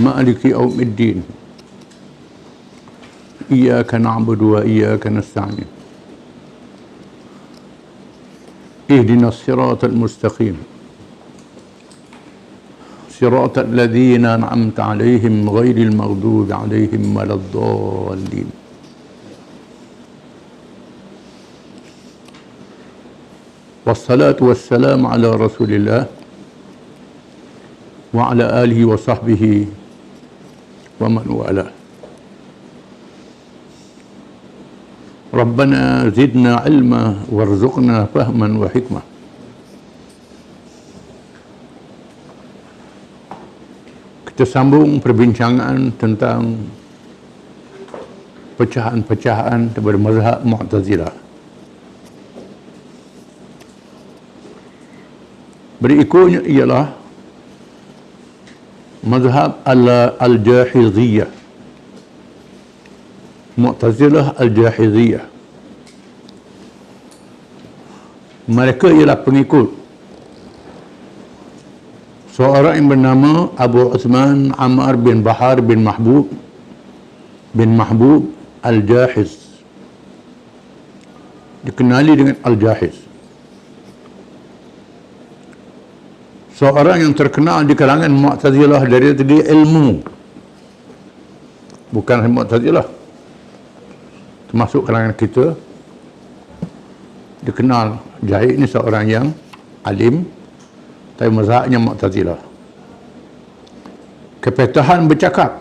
Maliki yaumiddin. Iyyaka na'budu wa iyyaka nasta'in. Ihdinas siratal mustaqim. Siratal ladzina an'amta 'alaihim ghairil maghdubi 'alaihim waladdallin. Wassalatu wassalamu ala Rasulillah wa ala alihi wa sahbihi wa man wala. Rabbana zidna ilma warzuqna fahman wa hikmah. Kita sambung perbincangan tentang pecahan-pecahan daripada mazhab Mu'tazilah. Berikutnya ialah mazhab al-Jahiziyah. Mu'tazilah al-Jahiziyah. Mereka ialah pengikut seorang yang bernama Abu Uthman Ammar bin Bahar bin Mahbub al-Jahiz. Dikenali dengan al-Jahiz. Seorang yang terkenal di kalangan Mu'tazilah dari segi ilmu. Bukan Mu'tazilah, termasuk kalangan kita. Dikenal Jahid ni seorang yang alim, tapi mazhabnya Mu'tazilah. Kepetahan bercakap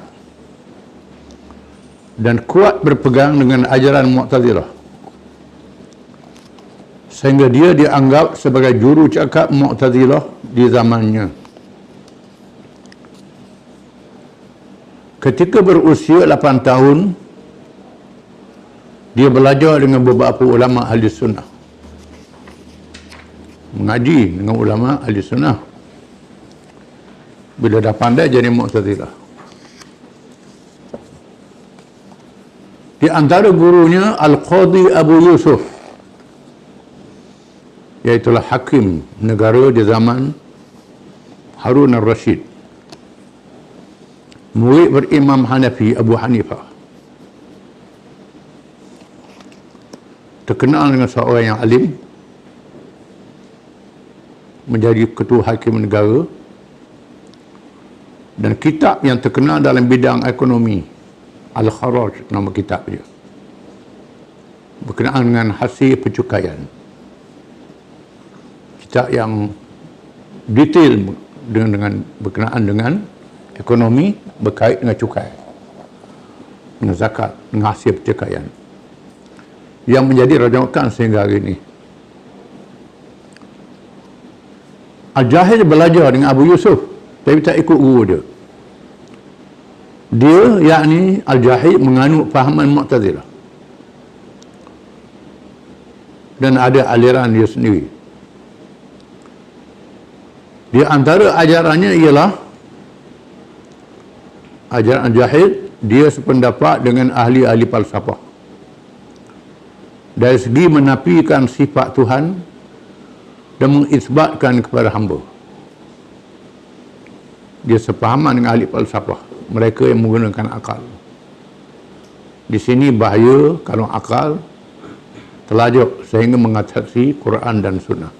dan kuat berpegang dengan ajaran Mu'tazilah, sehingga dia dianggap sebagai juru cakap Mu'tazilah di zamannya. Ketika berusia 8 tahun, dia belajar dengan beberapa ulama ahli sunnah, mengaji dengan ulama ahli sunnah. Bila dah pandai, jadi Mu'tazilah. Di antara gurunya Al-Qadhi Abu Yusuf, iaitulah hakim negara di zaman Harun al-Rashid. Murid berimam Hanafi Abu Hanifah. Terkenal dengan seorang yang alim, menjadi ketua hakim negara, dan kitab yang terkenal dalam bidang ekonomi, Al-Kharaj nama kitab dia, berkenaan dengan hasil percukaian. Kitab yang detail dengan berkenaan dengan ekonomi berkait dengan cukai, dengan zakat, dengan hasil percukaian, yang menjadi rajakan sehingga hari ini. Al-Jahiz belajar dengan Abu Yusuf, tapi tak ikut guru dia. Dia, yakni Al-Jahiz, menganut fahaman Mu'tazilah dan ada aliran dia sendiri. Di antara ajarannya ialah ajaran Al-Jahiz, dia sependapat dengan ahli-ahli falsafah dari segi menafikan sifat Tuhan dan mengisbatkan kepada hamba. Dia sepahaman dengan ahli falsafah, mereka yang menggunakan akal. Di sini bahaya kalau akal terlajuk sehingga mengatasi Quran dan Sunnah,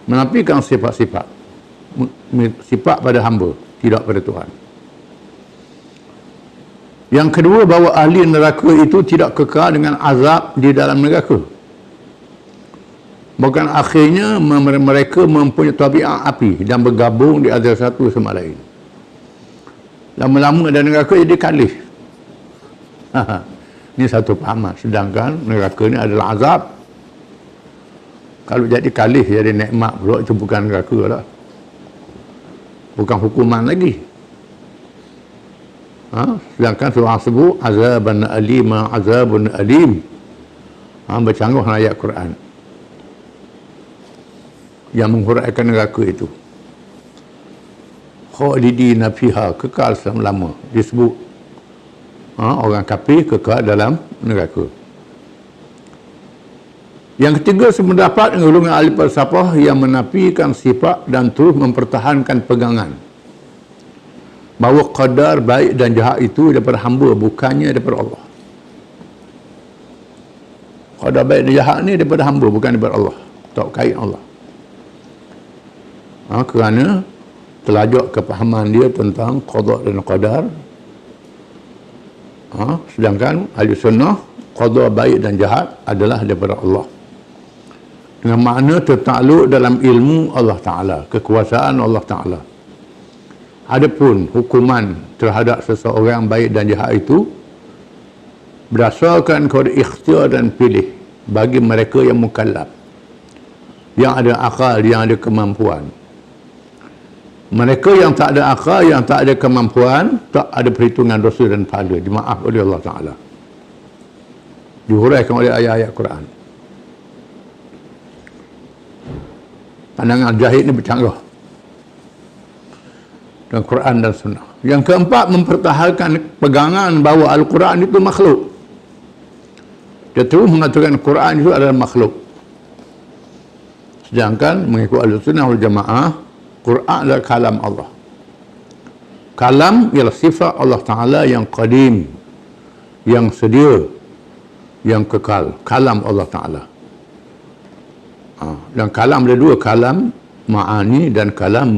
menafikan sifat-sifat pada hamba, tidak pada Tuhan. Yang kedua, bahawa ahli neraka itu tidak kekal dengan azab di dalam neraka. Bahkan akhirnya mereka mempunyai tabiat api dan bergabung di antara satu sama lain. Lama-lama ada neraka jadi kalih. Ini satu pahaman. Sedangkan neraka ini adalah azab. Kalau jadi kalih, jadi nikmat pula, itu bukan neraka lah. Bukan hukuman lagi. Sedangkan surah sebut azaban alima, azabun alim. Bercanggah dengan ayat Quran yang menghuraikan neraka itu. Khalidina fiha, kekal selama-lama. Disebut orang kafir kekal dalam neraka. Yang ketiga, sependapat dengan golongan ahli falsafah yang menafikan sifat dan terus mempertahankan pegangan bahawa qadar baik dan jahat itu daripada hamba, bukannya daripada Allah. Qadar baik dan jahat ni daripada hamba, bukan daripada Allah. Tak kait Allah. Kerana telajak kepahaman dia tentang qada dan qadar. Sedangkan ahli sunnah, qada baik dan jahat adalah daripada Allah, dengan makna tertakluk dalam ilmu Allah Ta'ala, kekuasaan Allah Ta'ala. Adapun hukuman terhadap seseorang baik dan jahat itu berdasarkan kepada ikhtiar dan pilih bagi mereka yang mukallaf, yang ada akal, yang ada kemampuan. Mereka yang tak ada akal, yang tak ada kemampuan, tak ada perhitungan dosa dan pahala, dimaaf oleh Allah Ta'ala, dihuraikan oleh ayat-ayat Quran. Pandangan jahil ni bercanggah dengan Quran dan Sunnah. Yang keempat, mempertahankan pegangan bahawa Al-Quran itu makhluk. Dia terus mengatakan Quran itu adalah makhluk. Sedangkan mengikut Ahlussunnah wal Jamaah, Quran adalah kalam Allah. Kalam ialah sifat Allah Ta'ala yang qadim, yang sedia, yang kekal. Kalam Allah Ta'ala. Dan kalam ada dua, kalam ma'ani dan kalam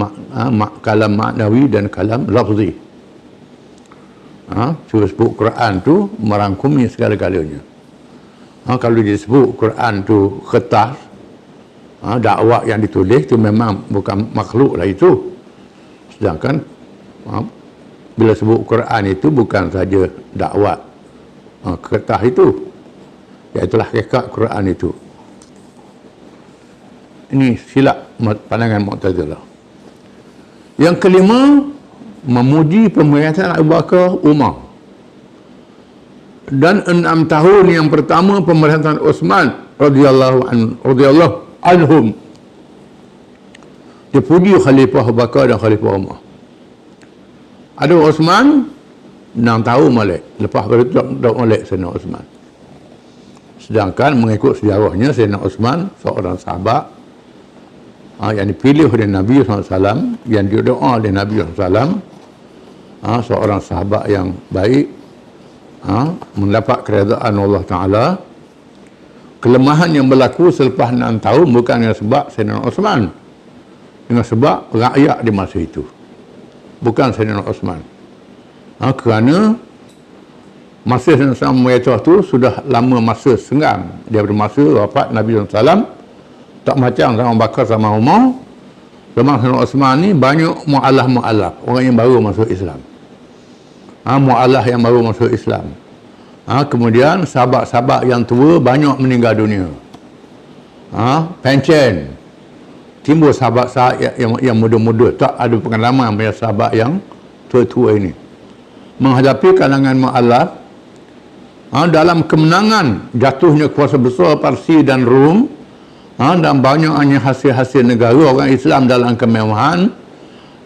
kalam maknawi dan kalam lafzi. Sebut Quran tu merangkumi segala-galanya. Kalau disebut Quran tu kertas, dakwah yang ditulis tu memang bukan makhluk lah itu. Sedangkan bila sebut Quran itu bukan saja dakwah kertas itu, iaitulah hakikat Quran itu. Ini silap pandangan Mu'tazilah. Yang kelima, memuji pemerintahan Abu Bakar, Umar, dan 6 tahun yang pertama pemerintahan Uthman radhiyallahu anhum. Dia puji Khalifah Abu Bakar dan Khalifah Umar. Ada Uthman 6 tahun balik, lepas itu tak balik Sayyidina Uthman. Sedangkan mengikut sejarahnya, Sayyidina Uthman seorang sahabat yang dipilih oleh Nabi SAW, yang didoa oleh Nabi SAW, seorang sahabat yang baik, mendapat keredaan Allah Ta'ala. Kelemahan yang berlaku selepas 6 tahun bukan dengan sebab Sayyidina Uthman, dengan sebab rakyat di masa itu, bukan Sayyidina Uthman. Kerana masa Sayyidina Uthman itu sudah lama masa senggang, daripada masa wafat Nabi SAW. Tak macam sama Bakar sama Umar. Zaman Sayyidina Uthman ni banyak mu'alaf, orang yang baru masuk Islam. Mu'alaf yang baru masuk Islam. Kemudian sahabat-sahabat yang tua banyak meninggal dunia. Pencen. Timbul sahabat-sahabat yang muda-muda. Tak ada pengalaman punya sahabat yang tua-tua ini. Menghadapi kalangan mu'alaf, dalam kemenangan jatuhnya kuasa besar Parsi dan Rom, dan banyaknya hasil-hasil negara orang Islam dalam kemewahan,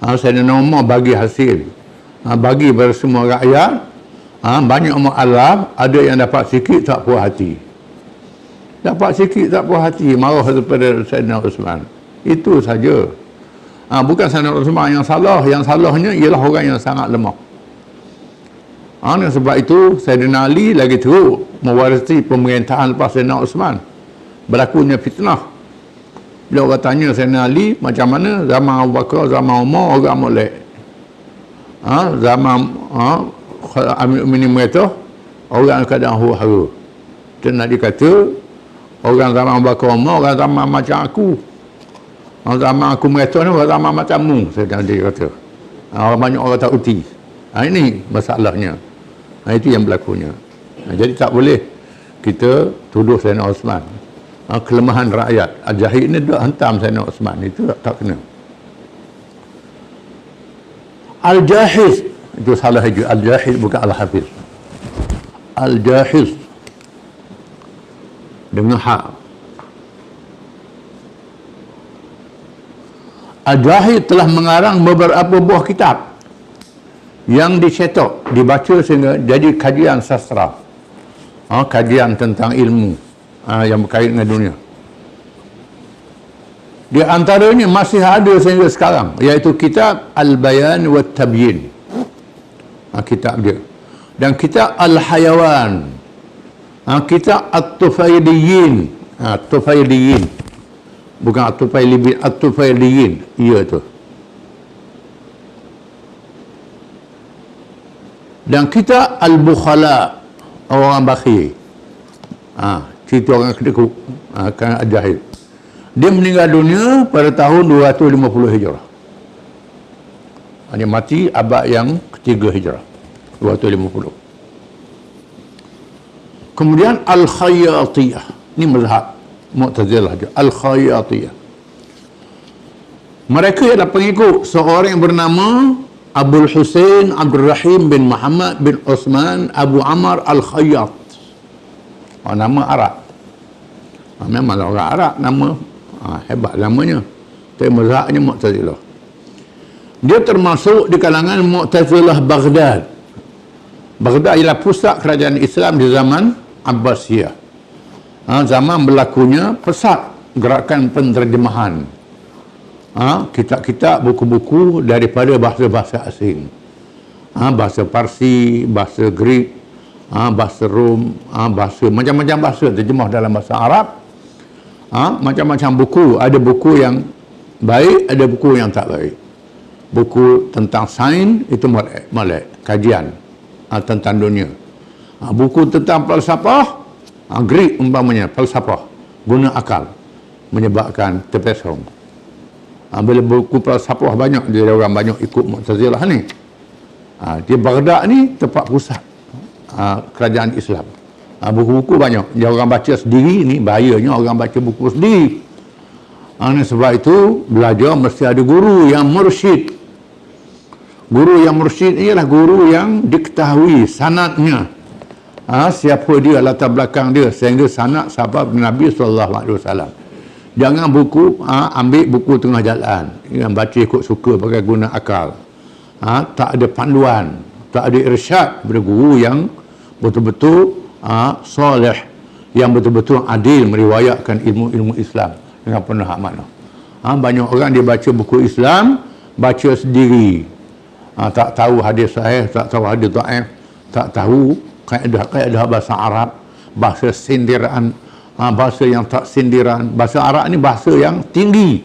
Sayyidina Umar bagi hasil, bagi kepada semua rakyat. Banyak mu'alaf, ada yang dapat sikit tak puas hati, marah kepada Sayyidina Uthman. Itu saja. Bukan Sayyidina Uthman yang salah, yang salahnya ialah orang yang sangat lemah. Dan sebab itu Sayyidina Ali lagi teruk mewarisi pemerintahan lepas Sayyidina Uthman. Berlakunya fitnah. Bila orang tanya Sayyidina Ali macam mana zaman Abu Bakar, zaman Umar, orang molek. Zaman Amir Mu'minin mereka, orang kadang huru-hara. Dan nak dikata orang zaman Abu Bakar, Umar, orang zaman macam aku. Zaman aku mereka ni orang zaman macammu, Sayyidina Ali kata. Banyak orang tak uti. Ini masalahnya. Itu yang berlakunya. Jadi tak boleh kita tuduh Sayyidina Uthman. Kelemahan rakyat. Al-Jahid ni dah hentam Sayyidina Uthman. Itu tak kena. Al-Jahiz, itu salah juga. Al-Jahiz bukan Al-Hafiz. Al-Jahiz dengan hak. Al-Jahiz telah mengarang beberapa buah kitab yang dicetak, dibaca sehingga jadi kajian sastra, kajian tentang ilmu yang berkait dengan dunia. Di antaranya masih ada sehingga sekarang, iaitu kitab Al-Bayan wa Tabyin. kitab dia. Dan kitab Al-Hayawan, kitab At-Tufayliyin, Tufayliyin, bukan At-Tufayliyin, At-Tufayliyin, iya tu. Dan kitab Al-Bukhala, orang bakhil, cerita orang kedekut, kan Jahil. Dia meninggal dunia pada tahun 250 Hijrah. Dia mati abad yang ketiga Hijrah, 250. Kemudian Al-Khayyatiyah, ini mazhab Mu'tazilah juga. Al-Khayyatiyah, mereka adalah pengikut seorang yang bernama Abul Husain Abdul Rahim bin Muhammad bin Osman Abu Amr Al-Khayyat. Nama Arab. Memang orang Arab nama. Hebat namanya. Tapi mazhabnya Mu'tazilah. Dia termasuk di kalangan Mu'tazilah Baghdad. Baghdad ialah pusat kerajaan Islam di zaman Abbasiyah. Zaman berlakunya pesat gerakan penterjemahan kitab-kitab, buku-buku daripada bahasa-bahasa asing. Bahasa Parsi, bahasa Greek, bahasa Rom, bahasa macam-macam bahasa terjemah dalam bahasa Arab. Macam-macam buku. Ada buku yang baik, ada buku yang tak baik. Buku tentang sains itu molek kajian tentang dunia. Buku tentang falsafah, Greek umpamanya, falsafah guna akal menyebabkan terpesong. Bila buku falsafah banyak, dia orang banyak ikut Mu'tazilah ni. Di Baghdad ni tempat pusat kerajaan Islam. Buku-buku banyak. Dia orang baca sendiri ni, bahayanya orang baca buku sendiri. Sebab itu belajar mesti ada guru yang mursyid. Guru yang mursyid ialah guru yang diketahui sanadnya. Siapa dia, latar belakang dia, sehingga sanad sahabat Nabi SAW. Jangan buku ambil buku tengah jalan, yang baca ikut suka pakai guna akal. Tak ada panduan, tak ada irsyad daripada guru yang betul-betul soleh, yang betul-betul adil meriwayatkan ilmu-ilmu Islam dengan penuh makna. Banyak orang dia baca buku Islam, baca sendiri, tak tahu hadis sahih, tak tahu hadis dhaif, tak tahu kaedah bahasa Arab, bahasa sindiran, bahasa yang tak sindiran. Bahasa Arab ni bahasa yang tinggi,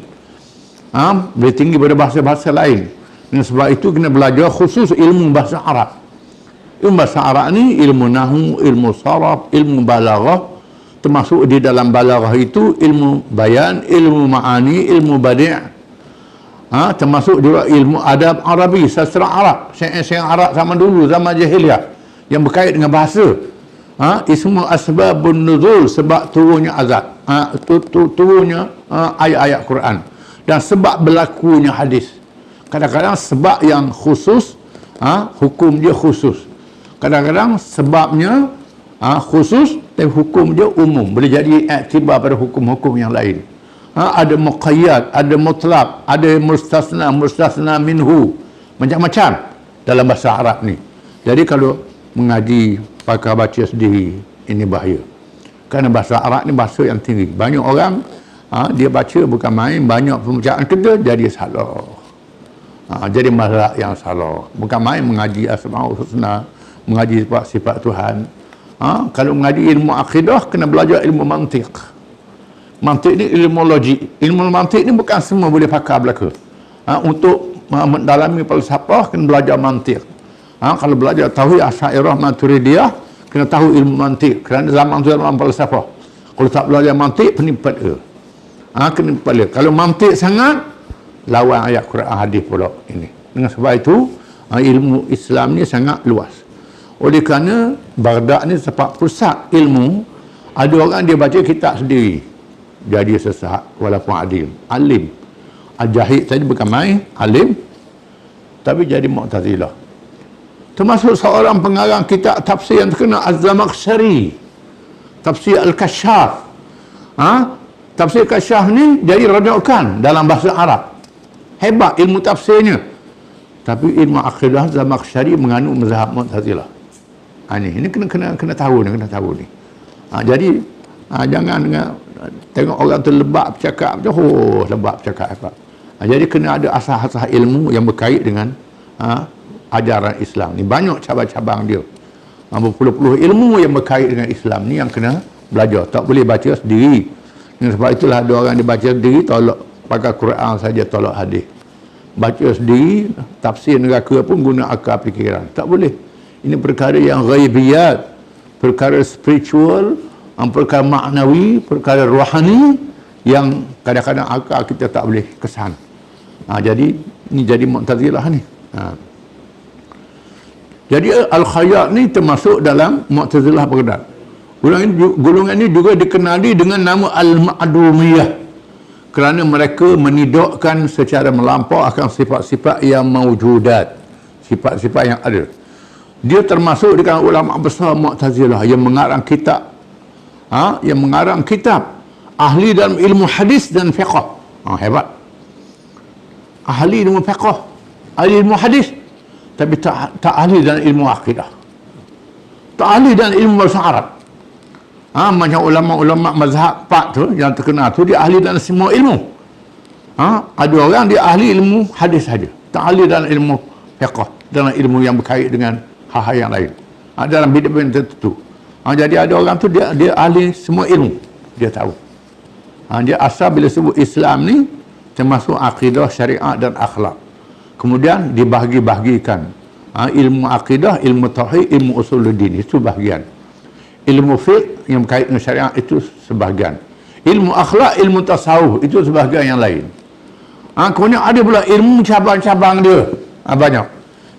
lebih tinggi daripada bahasa-bahasa lain. Dan sebab itu kena belajar khusus ilmu bahasa Arab. Ilmu bahasa Arab ni ilmu nahwu, ilmu saraf, ilmu balaghah. Termasuk di dalam balaghah itu ilmu bayan, ilmu ma'ani, ilmu badi'. Termasuk juga ilmu adab Arabi, sastra Arab, syair-syair Arab zaman dulu, zaman jahiliyah, yang berkait dengan bahasa. Ismu asbabun nuzul, sebab turunnya azab, turunnya ayat-ayat Quran, dan sebab berlakunya hadis. Kadang-kadang sebab yang khusus, hukum dia khusus. Kadang-kadang sebabnya khusus, tapi hukum dia umum, boleh jadi iktibar pada hukum-hukum yang lain. Ada muqayyad, ada mutlaq, ada mustasna minhu, macam-macam dalam bahasa Arab ni. Jadi kalau mengaji pakai baca sendiri, ini bahaya. Kerana bahasa Arab ni bahasa yang tinggi. Banyak orang dia baca bukan main, banyak pembacaan kita jadi salah. Jadi mazhab yang salah. Bukan main mengaji Asmaul Husna, mengaji sifat Tuhan. Kalau mengaji ilmu akidah, kena belajar ilmu mantiq. Mantiq ni ilmu logik. Ilmu mantiq ni bukan semua boleh pakai belaka. Untuk mendalami falsafah, kena belajar mantiq. Kalau belajar tauhid Asy'ariyah Maturidiyah, kena tahu ilmu mantiq. Kerana zaman tu zaman falsafah. Kalau tak belajar mantiq, penipat dia. Kena penipat dia. Kalau mantiq sangat, lawan ayat Quran hadis pula ini. Dengan sebab itu, ilmu Islam ni sangat luas. Oleh kerana Baghdad ni tempat pusat ilmu, ada orang dia baca kitab sendiri, jadi sesat walaupun adil, alim. Al-Jahid tadi bukan main, alim, tapi jadi Mu'tazilah. Termasuk seorang pengarang kitab tafsir yang terkenal, Az-Zamakhsyari, tafsir Al-Kashaf. Tafsir Kashaf ni jadi rujukan dalam bahasa Arab. Hebat ilmu tafsirnya. Tapi ilmu akidah Zamakhsyari mengandung mazhab Mu'tazilah. Ini kena tahu ni, kena tahu ni. Jadi jangan tengok orang tu lebak bercakap, lebak bercakap hebat. Jadi kena ada asas-asas ilmu yang berkait dengan ajaran Islam ni. Banyak cabang-cabang dia. Berpuluh-puluh ilmu yang berkait dengan Islam ni yang kena belajar. Tak boleh baca sendiri. Sebab itulah ada orang dia baca sendiri, tolak pakai Quran saja, tolak hadis. Baca sendiri, tafsir neraka pun guna akal fikiran. Tak boleh. Ini perkara yang ghaibiyat, perkara spiritual, perkara maknawi, perkara rohani yang kadang-kadang akal kita tak boleh kesan. Jadi ni jadi Mu'tazilah ni. Jadi Al-Khayyat ni termasuk dalam Mu'tazilah Baghdad. Golongan ini juga dikenali dengan nama Al-Ma'dumiyah kerana mereka menidakkan secara melampau akan sifat-sifat yang mawjudat, sifat-sifat yang ada. Dia termasuk di kalangan ulama besar Mu'tazilah yang mengarang kitab, ahli dalam ilmu hadis dan fiqh. Hebat. Ahli ilmu fiqh, ahli ilmu hadis, tapi tak ahli dalam ilmu akidah. Tak ahli dalam ilmu bahasa Arab. Macam ulama-ulama mazhab 4 tu yang terkenal tu, dia ahli dalam semua ilmu. Ada orang dia ahli ilmu hadis saja, tak ahli dalam ilmu fiqh, dalam ilmu yang berkait dengan hal-hal yang lain, dalam bidang tertentu. Jadi ada orang tu dia ahli semua ilmu, dia tahu. Dia asal bila sebut Islam ni termasuk akidah, syariat dan akhlak. Kemudian dibahagi-bahagikan. Ilmu akidah, ilmu tauhid, ilmu usuluddin, itu bahagian. Ilmu fiqh yang berkait dengan syariat itu sebahagian. Ilmu akhlak, ilmu tasawuf itu sebahagian yang lain. Kemudian ada pula ilmu cabang-cabang dia. Banyak.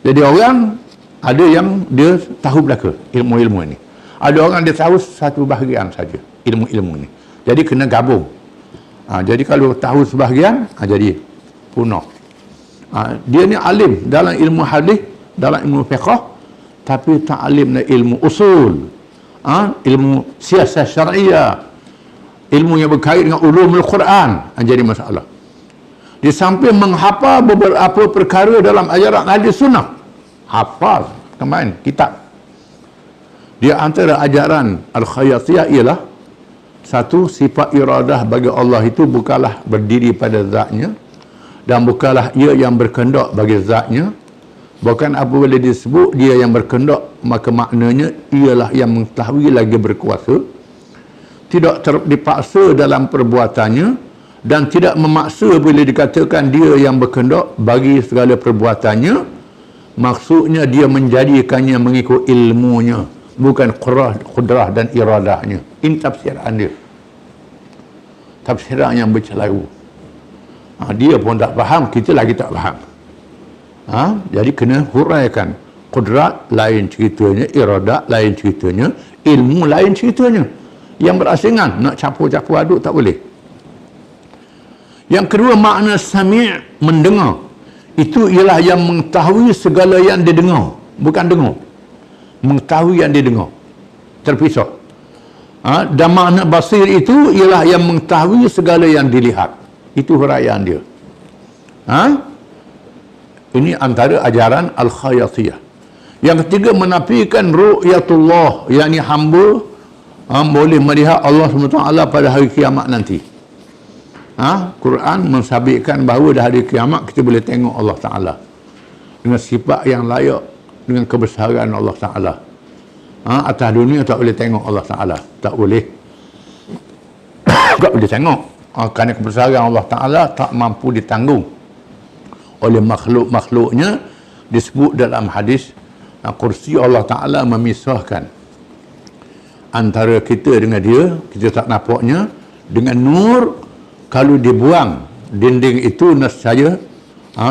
Jadi orang ada yang dia tahu belaka ilmu-ilmu ini. Ada orang dia tahu satu bahagian saja ilmu-ilmu ini. Jadi kena gabung. Jadi kalau tahu sebahagian, jadi punah. Dia ni alim dalam ilmu hadis, dalam ilmu fiqh, tapi tak alim dalam ilmu usul. Ilmu siasat syariah, ilmu yang berkait dengan ulumul Quran, jadi masalah. Di samping menghafal beberapa perkara dalam ajaran ahli sunnah, hafal kemain kitab. Di antara ajaran Al-Khayyatiyah ialah satu, sifat iradah bagi Allah itu bukanlah berdiri pada zatnya dan bukanlah ia yang berkehendak bagi zatnya. Bukan apabila disebut dia yang berkehendak, maka maknanya ialah yang mengetahui lagi berkuasa, tidak dipaksa dalam perbuatannya dan tidak memaksa bila dikatakan dia yang berkehendak bagi segala perbuatannya. Maksudnya dia menjadikannya mengikut ilmunya, bukan qudrah dan iradahnya. Ini tafsiran dia, tafsiran yang bercelaru. Dia pun tak faham, kita lagi tak faham. Jadi kena huraikan. Qudrat lain ceritanya, iradat lain ceritanya, ilmu lain ceritanya. Yang berasingan, nak campur-campur aduk tak boleh. Yang kedua, makna sami', mendengar. Itu ialah yang mengetahui segala yang didengar, bukan dengar. Mengetahui yang didengar, terpisah. Dan makna basir itu ialah yang mengetahui segala yang dilihat. Itu huraian dia. Ini antara ajaran Al-Khayyatiyah. Yang ketiga, menafikan ru'yatullah, yakni hamba boleh melihat Allah SWT pada hari kiamat nanti. Quran mensabitkan bahawa dah hari kiamat kita boleh tengok Allah Ta'ala dengan sifat yang layak, dengan kebesaran Allah Ta'ala. Atas dunia tak boleh tengok Allah Ta'ala, tak boleh. Tak boleh tengok kerana kebesaran Allah Ta'ala tak mampu ditanggung oleh makhluk-makhluknya. Disebut dalam hadis, kursi Allah Ta'ala memisahkan antara kita dengan dia, kita tak nampaknya, dengan nur. Kalau dibuang dinding itu, nescaya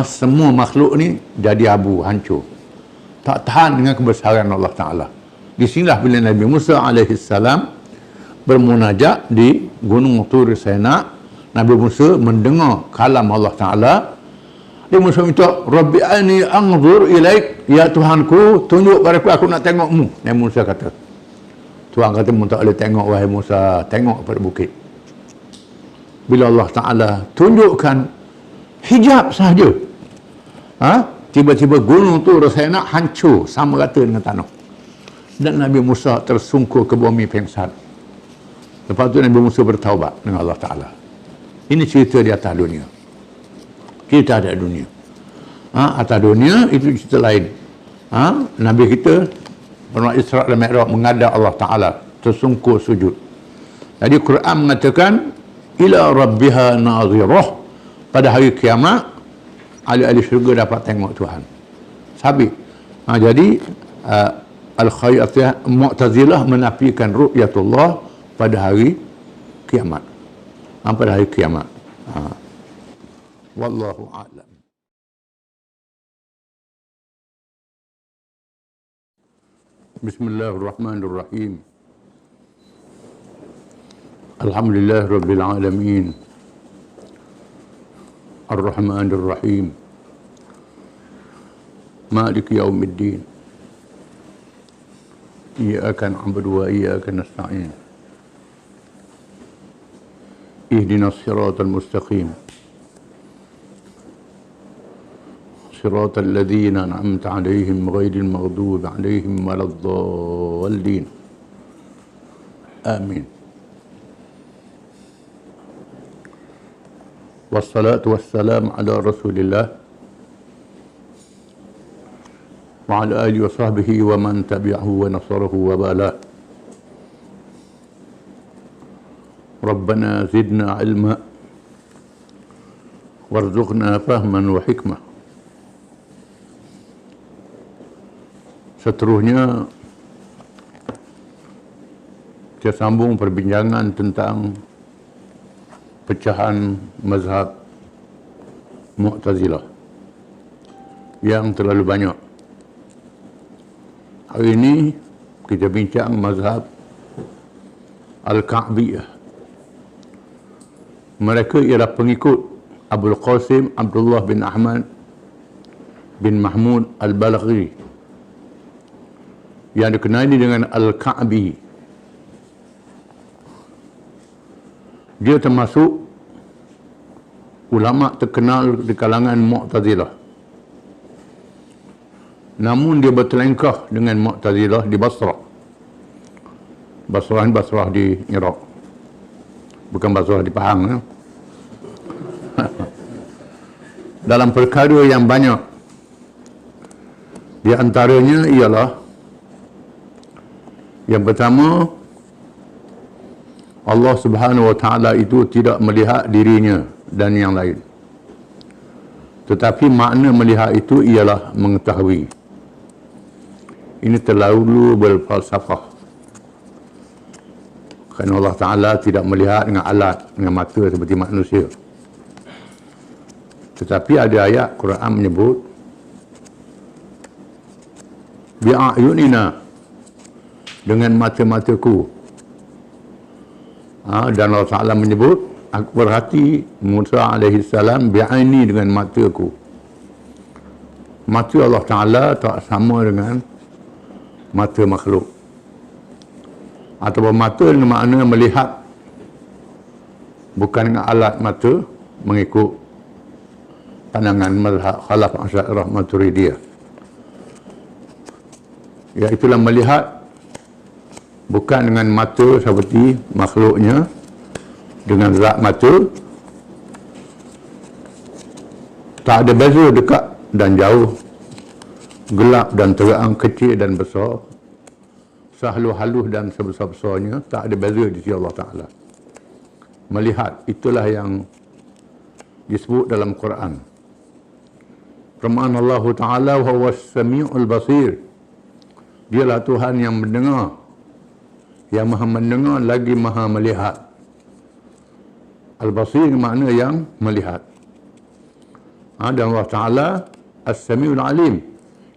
semua makhluk ni jadi abu, hancur, tak tahan dengan kebesaran Allah Ta'ala. Di sinilah bila Nabi Musa AS bermunajat di Gunung Tur Sina, Nabi Musa mendengar kalam Allah Ta'ala. Dia Musa minta, Rabbi ani anzur ilaik, ya Tuhanku, tunjuk padaku, aku nak tengokmu. Nabi Musa kata, Tuhan kata, mu tak boleh tengok wahai Musa, tengok pada bukit. Bila Allah Ta'ala tunjukkan hijab sahaja, tiba-tiba gunung tu rasanya nak hancur sama rata dengan tanah. Dan Nabi Musa tersungkur ke bumi pingsan. Lepas tu Nabi Musa bertaubat dengan Allah Ta'ala. Ini cerita di atas dunia. Kita ada dunia. Atas dunia itu cerita lain. Nabi kita pernah Isra' dan Mi'raj menghadap Allah Ta'ala, tersungkur sujud. Jadi Quran mengatakan ila rabbiha nazirah, pada hari kiamat ahli-ahli syurga dapat tengok Tuhan. Sabit. Jadi Al-Khayyatiyah Mu'tazilah menafikan ru'yatullah pada hari kiamat. Pada hari kiamat. Wallahu a'lam. Bismillahirrahmanirrahim. Alhamdulillah Rabbil Alamin. Ar-Rahmanir Rahim. Maliki Yaumiddin. Iyyaka na'budu wa iyyaka nasta'in. Ihdinas siratal mustaqim. صراط الذين أنعمت عليهم غير المغضوب عليهم ولا الضالين آمين. والصلاة والسلام على رسول الله وعلى آله وصحبه ومن تبعه ونصره وبالاه. ربنا زدنا علما وارزقنا فهما وحكمة. Seterusnya kita sambung perbincangan tentang pecahan mazhab Mu'tazilah yang terlalu banyak. Hari ini kita bincang mazhab Al-Ka'biyah. Mereka ialah pengikut Abul Qasim Abdullah bin Ahmad bin Mahmud Al-Balaghi yang dikenali dengan Al-Ka'bi. Dia termasuk ulama terkenal di kalangan Mu'tazilah. Namun dia bertelengkah dengan Mu'tazilah di Basrah. Basrah di Iraq. Bukan Basrah di Pahang. Dalam perkara yang banyak. Di antaranya ialah yang pertama, Allah Subhanahu wa Ta'ala itu tidak melihat dirinya dan yang lain. Tetapi makna melihat itu ialah mengetahui. Ini terlalu berfalsafah. Kerana Allah Ta'ala tidak melihat dengan alat, dengan mata seperti manusia. Tetapi ada ayat Quran menyebut bi'ayunina, dengan mata-mataku. Dan Allah Ta'ala menyebut, aku berhati Musa AS bi'aini, dengan mataku. Mata Allah Ta'ala tak sama dengan mata makhluk. Ataupun mata dengan makna melihat, bukan dengan alat mata, mengikut pandangan mazhab Khalaf Asy'ariyah Maturidiyah. Iaitulah melihat bukan dengan mata seperti makhluknya, dengan zat mata. Tak ada beza dekat dan jauh, gelap dan terang, kecil dan besar, sahlu-halus dan sebesar-besarnya, tak ada beza di sisi Allah Ta'ala. Melihat, itulah yang disebut dalam Quran. Firman Allah Ta'ala, wa huwas sami'ul basir. Dialah Tuhan yang mendengar, yang maha mendengar lagi maha melihat. Al-Basir makna yang melihat. Dan Allah Ta'ala As-Sami'ul Alim,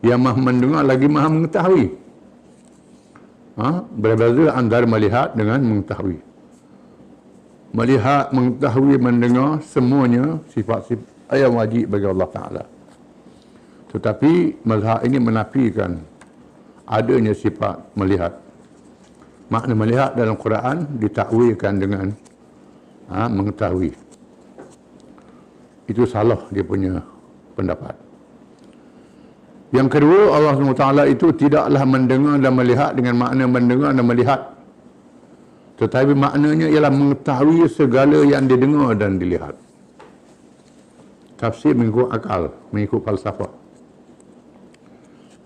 yang maha mendengar lagi maha mengetahui. Berbeza antara melihat dengan mengetahui. Melihat, mengetahui, mendengar, semuanya sifat-sifat yang wajib bagi Allah Ta'ala. Tetapi mazhab ini menafikan adanya sifat melihat. Makna melihat dalam Quran ditakwilkan dengan mengetahui. Itu salah dia punya pendapat. Yang kedua, Allah SWT itu tidaklah mendengar dan melihat dengan makna mendengar dan melihat. Tetapi maknanya ialah mengetahui segala yang didengar dan dilihat. Tafsir mengikut akal, mengikut falsafah.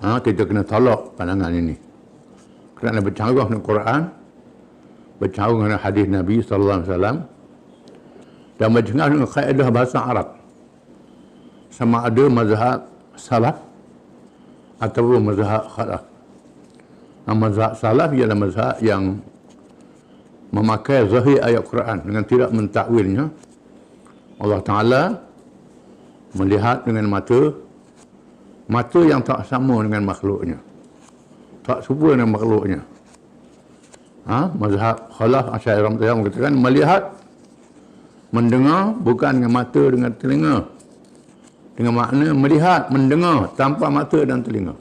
Kita kena tolak pandangan ini. Kerana bercanggah dengan Quran, bercanggah dengan hadis Nabi sallallahu alaihi wasallam, dan bercanggah dengan kaedah bahasa Arab. Sama ada mazhab salaf atau mazhab khalaf. Mazhab salaf ialah mazhab yang memakai zahir ayat Quran dengan tidak mentakwilnya. Allah Ta'ala melihat dengan mata yang tak sama dengan makhluknya, tak serupa dengan makhluknya. Mazhab khalaf Asy'ariyah mengatakan melihat, mendengar bukan dengan mata, dengan telinga, dengan makna melihat, mendengar tanpa mata dan telinga.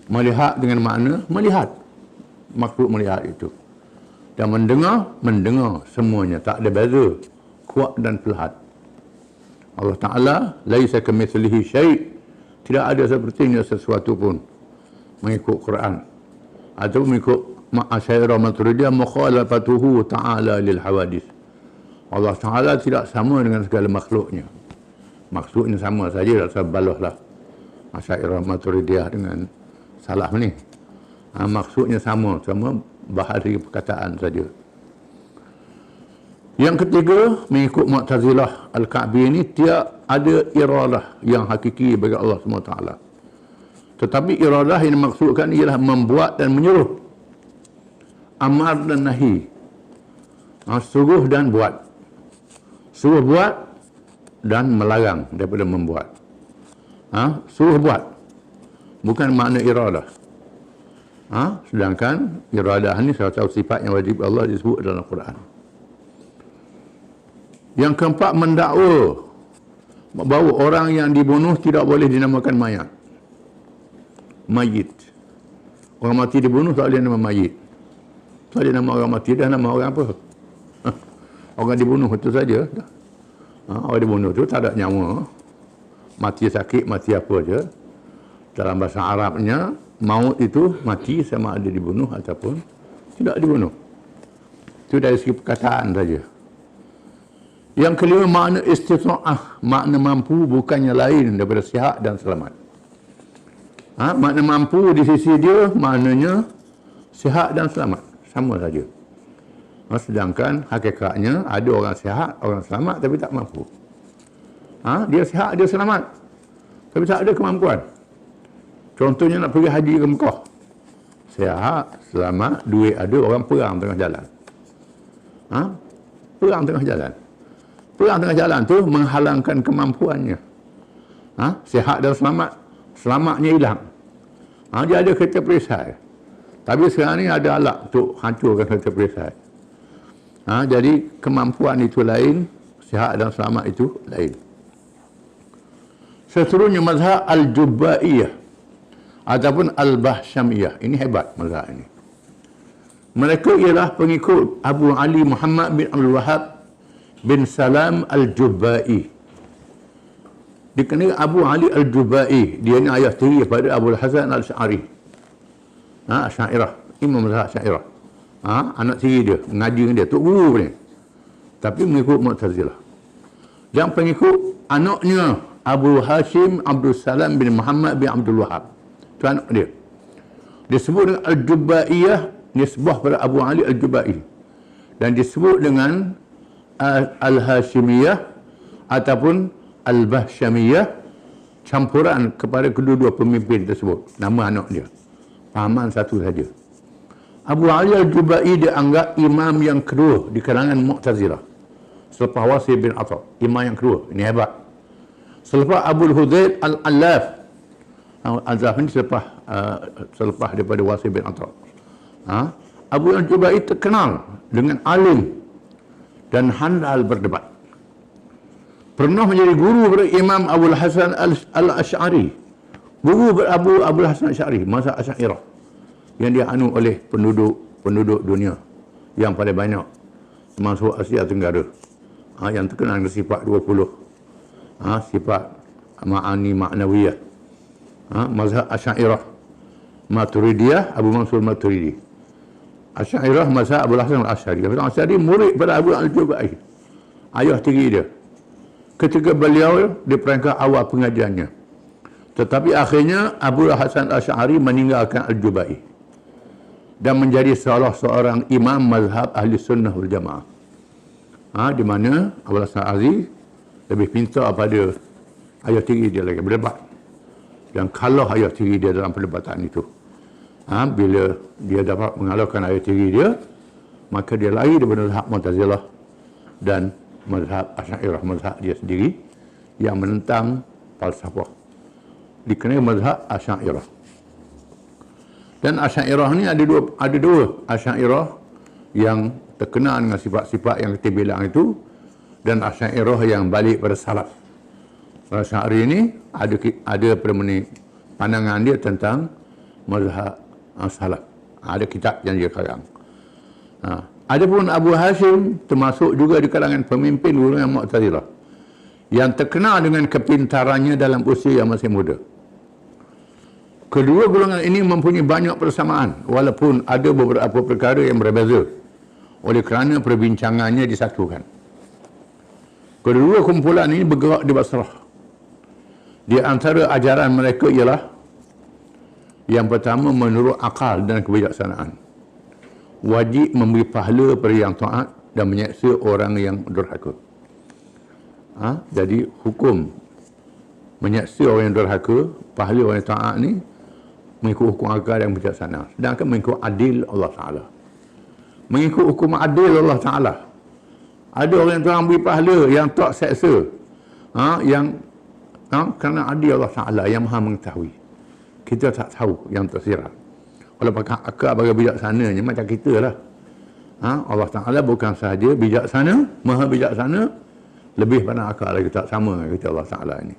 Melihat dengan makna melihat makhluk melihat itu, dan mendengar semuanya, tak ada beza kuat dan pelhat. Allah Ta'ala laisa kamitslihi syai', tidak ada sepertinya sesuatu pun, mengikut Quran atau mengikut Asy'ariyah Maturidiyah, mukhalafatuhu ta'ala lil hawadis. Allah Ta'ala tidak sama dengan segala makhluknya. Maksudnya sama saja, rasa balahlah Asy'ariyah Maturidiyah dengan salaf ni. Maksudnya sama bahasa perkataan saja. Yang ketiga, mengikut Mu'tazilah Al-Ka'bi ini, tiada ada iradah yang hakiki bagi Allah SWT. Tetapi iradah yang dimaksudkan ialah membuat dan menyuruh, amar dan nahi, suruh dan buat, suruh buat dan melarang daripada membuat. Suruh buat bukan makna iradah. Sedangkan iradah ini salah satu sifat yang wajib Allah disebut dalam Quran. Yang keempat, mendakwa bahawa orang yang dibunuh tidak boleh dinamakan mayit. Orang mati dibunuh tak boleh nama mayit. Tak boleh nama orang mati, dah nama orang apa? Orang dibunuh itu saja. Orang dibunuh itu tak ada nyawa. Mati sakit, mati apa je. Dalam bahasa Arabnya, maut itu mati sama ada dibunuh ataupun tidak dibunuh. Itu dari segi perkataan saja. Yang kelima, makna istita'ah, makna mampu bukannya lain daripada sihat dan selamat. Makna mampu di sisi dia maknanya sihat dan selamat, sama saja. Sedangkan hakikatnya ada orang sihat, orang selamat tapi tak mampu. Dia sihat, dia selamat, tapi tak ada kemampuan. Contohnya nak pergi haji ke Mekah, sihat, selamat, duit ada, orang perang tengah jalan. Perang tengah jalan. Perang tengah jalan tu menghalangkan kemampuannya. Sihat dan selamat, selamatnya hilang. Dia ada kereta perisai, tapi sekarang ni ada alat untuk hancurkan kereta perisai. Jadi kemampuan itu lain, sihat dan selamat itu lain. Seterusnya mazhab Al-Jubbaiyah ataupun Al-Bahsyamiyah. Ini hebat mazhab ini. Mereka ialah pengikut Abu Ali Muhammad bin Abdul Wahab bin Salam Al-Jubbai. Dikenal Abu Ali Al-Jubbai. Dia ni ayah tiri pada Abu Hasan Al-Asy'ari. Asy'ariyah, imam mazhab Asy'ariyah. Anak tiri dia, mengaji dengan dia, tok guru ni. Tapi mengikut Mu'tazilah. Yang pengikut anaknya Abu Hashim Abdul Salam bin Muhammad bin Abdul Wahab. Itu anak dia. Disebut dengan Al-Jubbaiyah, nisbah pada Abu Ali Al-Jubbai. Dan disebut dengan Al-Hashimiyah ataupun Al-Bahsyamiyah, campuran kepada kedua-dua pemimpin tersebut. Nama anak dia. Pahaman satu saja. Abu Ali Al-Jubbai dianggap imam yang kedua di kalangan Mu'tazilah. Selepas Wasif bin Atha. Imam yang kedua. Ini hebat. Selepas Abu Hudzail Al-Allaf. Al-Allaf ini selepas daripada Wasif bin Atha. Abu Al-Jubbai terkenal dengan alim dan handal berdebat. Pernah menjadi guru kepada Imam Abu Hasan Al-Asy'ari. Guru Abu Hasan Al-Asy'ari, mazhab Asy'ariyah, yang dianut oleh penduduk dunia yang paling banyak, termasuk Asia Tenggara. Yang terkenal dengan sifat 20. Sifat ma'ani ma'nawiyah. Mazhab Asy'ariyah Maturidiyah, Abu Mansur Maturidi. Asy'ariyah mazhab Abu Hasan Al-Asy'ari. Abu Hasan Al-Asy'ari murid pada Abu Al-Jubbai, ayah tiri dia. Ketika beliau di peringkat awal pengajiannya, Tetapi akhirnya Abu Hasan Asy'ari meninggalkan Al-Jubai dan menjadi salah seorang imam mazhab Ahli Sunnah wal Jamaah. Di mana Abu Hasan Asy'ari lebih pintar pada ayat tiri dia lagi berdebat. Dan kalah ayat tiri dia dalam perdebatan itu. Bila dia dapat mengalahkan ayat tiri dia, maka dia lari daripada mazhab Mu'tazilah dan mazhab Asy'ariyah, mazhab dia sendiri yang menentang falsafah. Dikenal mazhab Asy'ariyah. Dan Asy'ariyah ni ada dua Asy'ariyah yang terkenal dengan sifat-sifat yang kita bilang itu, dan Asy'ariyah yang balik pada salaf. Asy'ari ini ada pandangan dia tentang mazhab salaf. Ada kitab yang dia karang. Adapun Abu Hashim termasuk juga di kalangan pemimpin golongan Mu'tazilah yang terkenal dengan kepintarannya dalam usia yang masih muda. Kedua golongan ini mempunyai banyak persamaan walaupun ada beberapa perkara yang berbeza oleh kerana perbincangannya disatukan. Kedua kumpulan ini bergerak di Basrah. Di antara ajaran mereka ialah yang pertama, menurut akal dan kebijaksanaan, wajib memberi pahala pada yang taat dan menyeksa orang yang durhaka. Jadi hukum menyeksa orang yang durhaka, pahala orang yang taat ni mengikut hukum akal yang bijaksana. Sedangkan mengikut adil Allah Ta'ala, mengikut hukum adil Allah Ta'ala. Ada orang yang Tuhan beri pahala, yang tak seksa, kerana adil Allah Ta'ala yang maha mengetahui. Kita tak tahu yang tersirat. Kalau pakai akal bagi bijaksananya macam kita lah. Allah Ta'ala bukan sahaja bijaksana, maha bijaksana, lebih pada akal lagi, tak sama dengan kita Allah Ta'ala ini.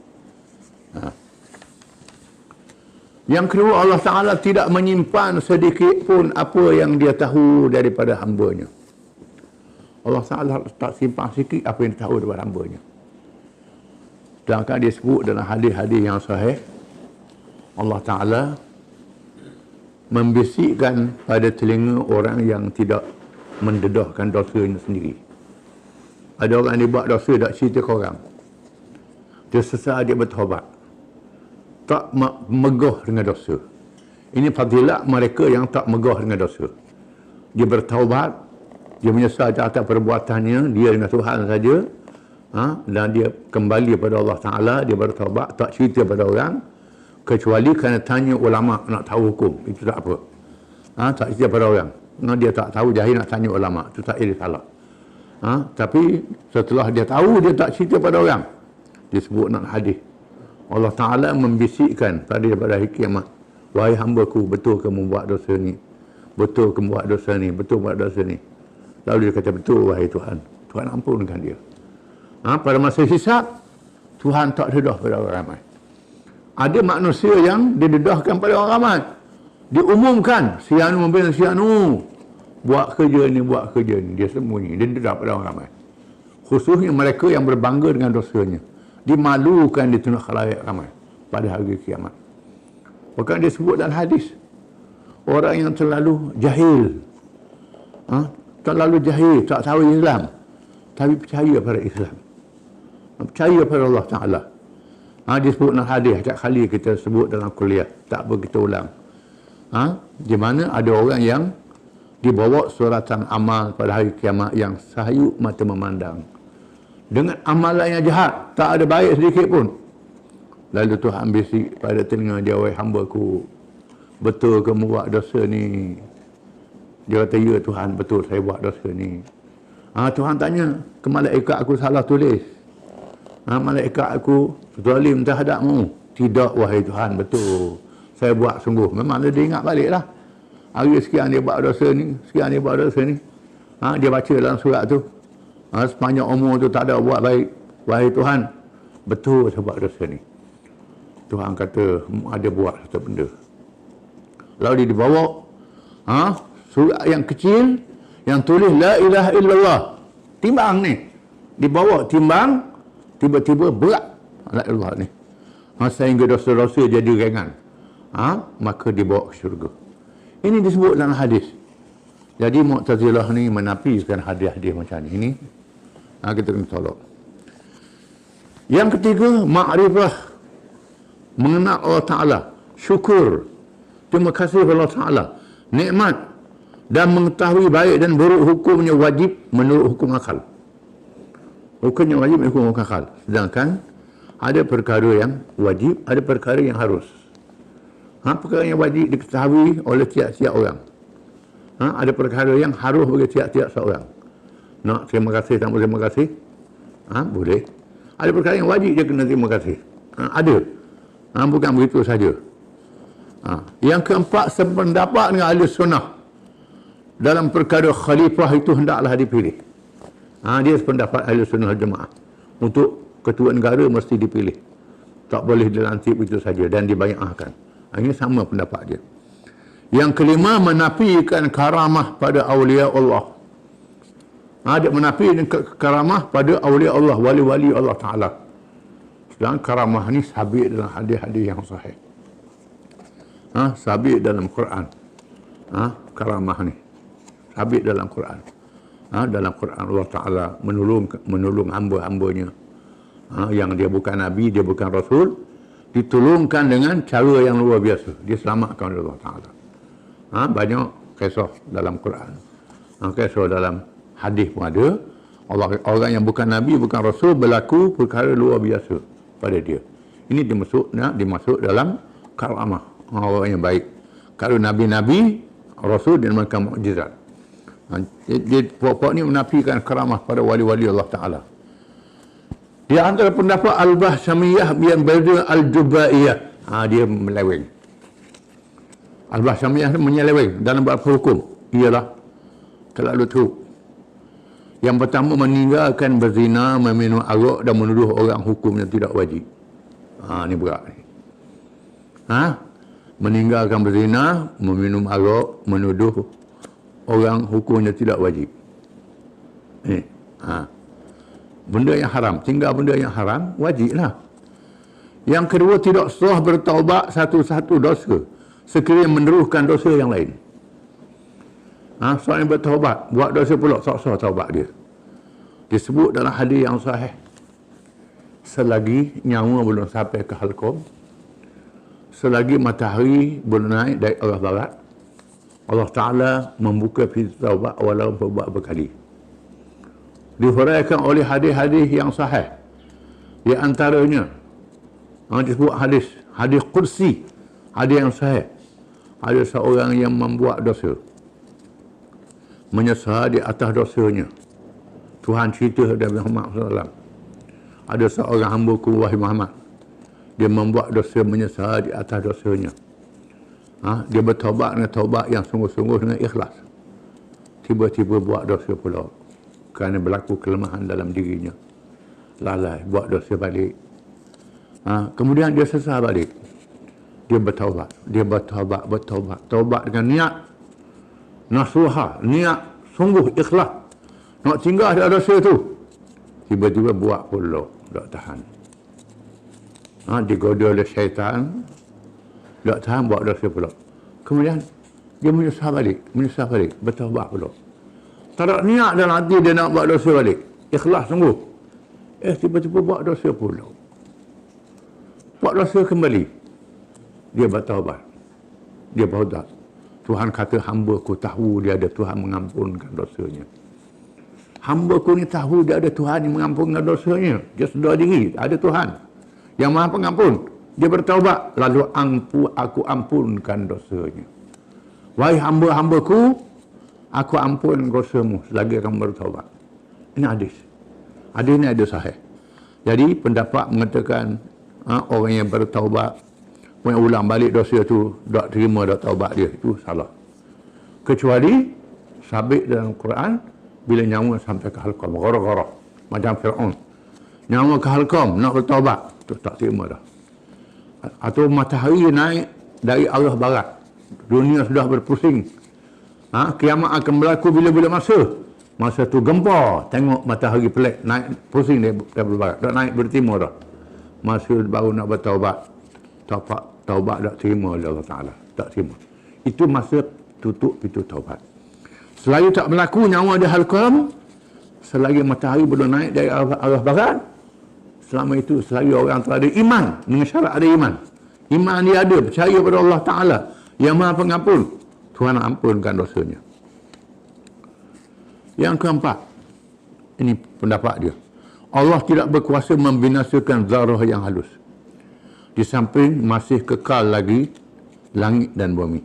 Yang kedua, Allah Ta'ala tidak menyimpan sedikit pun apa yang dia tahu daripada hamba-Nya. Allah Ta'ala tak simpan sikit apa yang dia tahu daripada hamba-Nya. Sedangkan dia sebut dalam hadis-hadis yang sahih, Allah Ta'ala membisikkan pada telinga orang yang tidak mendedahkan dosanya sendiri. Ada orang yang buat dosa, tak cerita ke orang. Dia sesaat dia bertaubat, tak megah dengan dosa. Ini fadilat mereka yang tak megah dengan dosa. Dia bertaubat, dia menyesal atas perbuatannya, dia dengan Tuhan saja, dan dia kembali kepada Allah Ta'ala, dia bertaubat, tak cerita pada orang, kecuali kerana tanya ulama nak tahu hukum, itu tak apa. Tak cerita pada orang. Dia tak tahu, jahil, nak tanya ulama, itu tak ada salah. Tapi setelah dia tahu, dia tak cerita pada orang. Disebut dalam hadis, Allah Ta'ala membisikkan pada hari kiamat, wahai hamba-Ku, betul kamu buat dosa ni, betul kamu buat dosa ni, betul buat dosa ni. Lalu dia kata, betul wahai Tuhan. Tuhan ampunkan dia. Pada masa hisab, Tuhan tak dedah pada orang ramai. Ada manusia yang didedahkan pada orang ramai. Diumumkan, si anu membina si anu, buat kerja ni, buat kerja ni. Dia sembunyi, dia dedah pada orang ramai. Khususnya mereka yang berbangga dengan dosanya. Dimalukan di tengah khalayak ramai pada hari kiamat. Bahkan dia sebut dalam hadis, orang yang terlalu jahil, tak tahu Islam, tapi percaya pada Islam, percaya pada Allah Ta'ala. Disebut dalam hadis, setiap kali kita sebut dalam kuliah, tak apa kita ulang. Di mana ada orang yang dibawa suratan amal pada hari kiamat yang sahayuk mata memandang, dengan amalan yang jahat, tak ada baik sedikit pun. Lalu Tuhan bisik pada telinga dia, wahai hamba-Ku, betul kamu buat dosa ni? Dia kata, ya Tuhan, betul saya buat dosa ni. Tuhan tanya ke malaikat, aku salah tulis. Malaikat, aku zalim terhadapmu. Tidak wahai Tuhan, betul saya buat sungguh. Memang dia ingat balik lah, hari sekian dia buat dosa ni, sekian dia buat dosa ni. Dia baca dalam surat tu, sepanjang umur tu tak ada buat baik. Wahai Tuhan, betul saya buat dosa ni. Tuhan kata, ada buat satu benda. Lalu dia dibawa surat yang kecil yang tulis la ilaha illallah. Timbang ni, dibawa timbang, tiba-tiba berat la ilaha ni. Sehingga dosa-dosa jadi ringan. Maka dibawa ke syurga. Ini disebut dalam hadis. Jadi Mu'tazilah ni menafikan hadis-hadis macam ni. Ini kita kena tolak. Yang ketiga, ma'rifah mengenal Allah Ta'ala, syukur, terima kasih kepada Allah Ta'ala, nikmat, dan mengetahui baik dan buruk hukumnya wajib menurut hukum akal. Hukumnya wajib menurut hukum akal. Sedangkan ada perkara yang wajib, ada perkara yang harus. Perkara yang wajib diketahui oleh tiap-tiap orang. Ada perkara yang harus bagi tiap-tiap seorang. Nak terima kasih, tak boleh terima kasih? Boleh. Ada perkara yang wajib dia kena terima kasih. Ada. Bukan begitu saja. Yang keempat, sependapat dengan ahli sunnah dalam perkara khalifah itu hendaklah dipilih. Dia sependapat ahli sunnah jemaah. Untuk ketua negara mesti dipilih. Tak boleh dilantik begitu saja dan dibayangkan. Ini sama pendapat dia. Yang kelima, menafikan karamah pada awliya Allah. Dia menafikan karamah pada awliya Allah, wali-wali Allah Ta'ala. Sedangkan karamah ni sabit dalam hadis-hadis yang sahih. Sabit dalam Quran. Karamah ni sabit dalam Quran. Dalam Quran Allah Ta'ala menolong hamba-hambanya. Yang dia bukan Nabi, dia bukan Rasul, ditolongkan dengan cara yang luar biasa. Dia selamatkan oleh Allah Ta'ala. Banyak kisah dalam Quran. Kisah dalam hadis pun ada. Orang yang bukan Nabi, bukan Rasul berlaku perkara luar biasa pada dia. Ini dimasuk dalam karamah orang yang baik. Kalau Nabi-Nabi, Rasul dinamakan mukjizat. Pokok ni menafikan karamah pada wali-wali Allah Ta'ala. Di antara pendapat Al-Bahsyamiyah yang berbeza Al-Jubaiyah. Dia meleweng. Al-Bahsyamiyah menyeleweng dalam beberapa hukum. Ialah terlalu teruk. Yang pertama, meninggalkan berzina, meminum arak dan menuduh orang hukumnya tidak wajib. Ini berat ni. Meninggalkan berzina, meminum arak, menuduh orang hukumnya tidak wajib. Benda yang haram, tinggal benda yang haram, wajiblah. Yang kedua, tidak sah bertaubat satu-satu dosa sekiranya meneruskan dosa yang lain. Soal yang bertaubat, buat dosa pula, sah taubat dia. Disebut dalam hadis yang sahih, selagi nyawa belum sampai ke halqum, selagi matahari belum naik dari arah barat, Allah Ta'ala membuka pintu taubat walaupun beberapa kali. Dihuraikan oleh hadis-hadis yang sahih. Di antaranya disebut hadis kursi, hadis yang sahih. Ada seorang yang membuat dosa, menyesal di atas dosanya. Tuhan cerita dari Muhammad SAW. Ada seorang hamba-Ku wahai Muhammad, dia membuat dosa, menyesal di atas dosanya. Dia bertaubat dengan taubat yang sungguh-sungguh dengan ikhlas. Tiba-tiba buat dosa pula kerana berlaku kelemahan dalam dirinya. Lalai, buat dosa balik. Kemudian dia sesal balik. Dia bertaubat. Dia bertaubat. Taubat dengan niat nasuha, niat sungguh ikhlas. Nak tinggal ada dosa tu. Tiba-tiba buat pula. Tak tahan. Digoda oleh syaitan. Tak tahan, buat dosa pula. Kemudian dia menyesal balik. Bertaubat pula. Tak ada niat dalam hati dia nak buat dosa balik. Ikhlas sungguh. Tiba-tiba buat dosa pula. Buat dosa kembali. Dia bertaubat. Dia bertaubat. Tuhan kata, hamba-Ku tahu dia ada Tuhan mengampunkan dosanya. Hamba-Ku ni tahu dia ada Tuhan yang mengampunkan dosanya. Dia sedar diri, ada Tuhan yang Maha Pengampun. Dia bertaubat, lalu aku ampunkan dosanya. Wahai hamba-hamba-Ku, aku ampun dosamu selagi kamu bertaubat. Ini hadis. Hadis ini ada sahih. Jadi pendapat mengatakan orang yang bertaubat punya ulang balik dosa tu, tak terima dak taubat dia, itu salah. Kecuali sabit dalam Quran, bila nyawa sampai ke halqam, gara-gara macam Fir'aun. Nyawa ke halqam nak bertaubat, tu tak terima dah. Atau matahari naik dari arah barat, dunia sudah berpusing. Kiamat akan berlaku bila-bila masa tu gempar, tengok matahari pelik naik pusing dari barat, tak naik bertimur dah. Masa baru nak bertaubat, taubat tak terima oleh Allah Ta'ala, tak terima. Itu masa tutup pintu taubat. Selagi tak berlaku nyawa di halqam, selagi matahari belum naik dari arah barat, selama itu selagi orang tu ada iman, dengan syarat ada iman, Iman dia ada, percaya pada Allah Ta'ala yang Maha Pengampun. Tuhan ampunkan dosanya. Yang keempat, ini pendapat dia. Allah tidak berkuasa membinasakan zarah yang halus. Di samping masih kekal lagi langit dan bumi.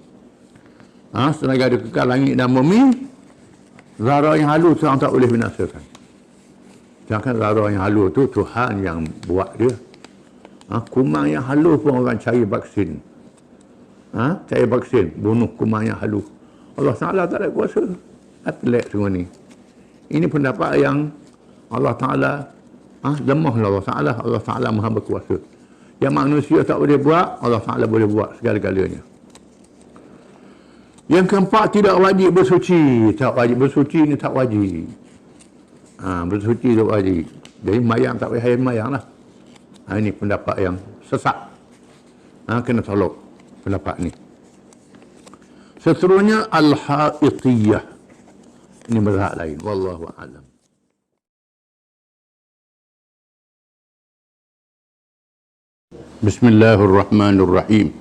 Selagi ada kekal langit dan bumi, zarah yang halus orang tak boleh binasakan. Sedangkan zarah yang halus tu Tuhan yang buat dia. Kuman yang halus pun orang cari vaksin. Cari vaksin, bunuh kuman yang halus. Allah Ta'ala tak ada kuasa. Pelik semua ni. Ini pendapat yang Allah Ta'ala lemahlah Allah Ta'ala. Allah Ta'ala Maha berkuasa. Yang manusia tak boleh buat, Allah Ta'ala boleh buat segala-galanya. Yang keempat, tidak wajib bersuci. Tak wajib bersuci ni tak wajib. Bersuci tak wajib. Jadi mayang tak payah mayang lah. Ini pendapat yang sesat. Kena tolak pendapat ni. Seterusnya al-haitiyah. Ini mazhab lain. Wallahu a'lam. Bismillahirrahmanirrahim.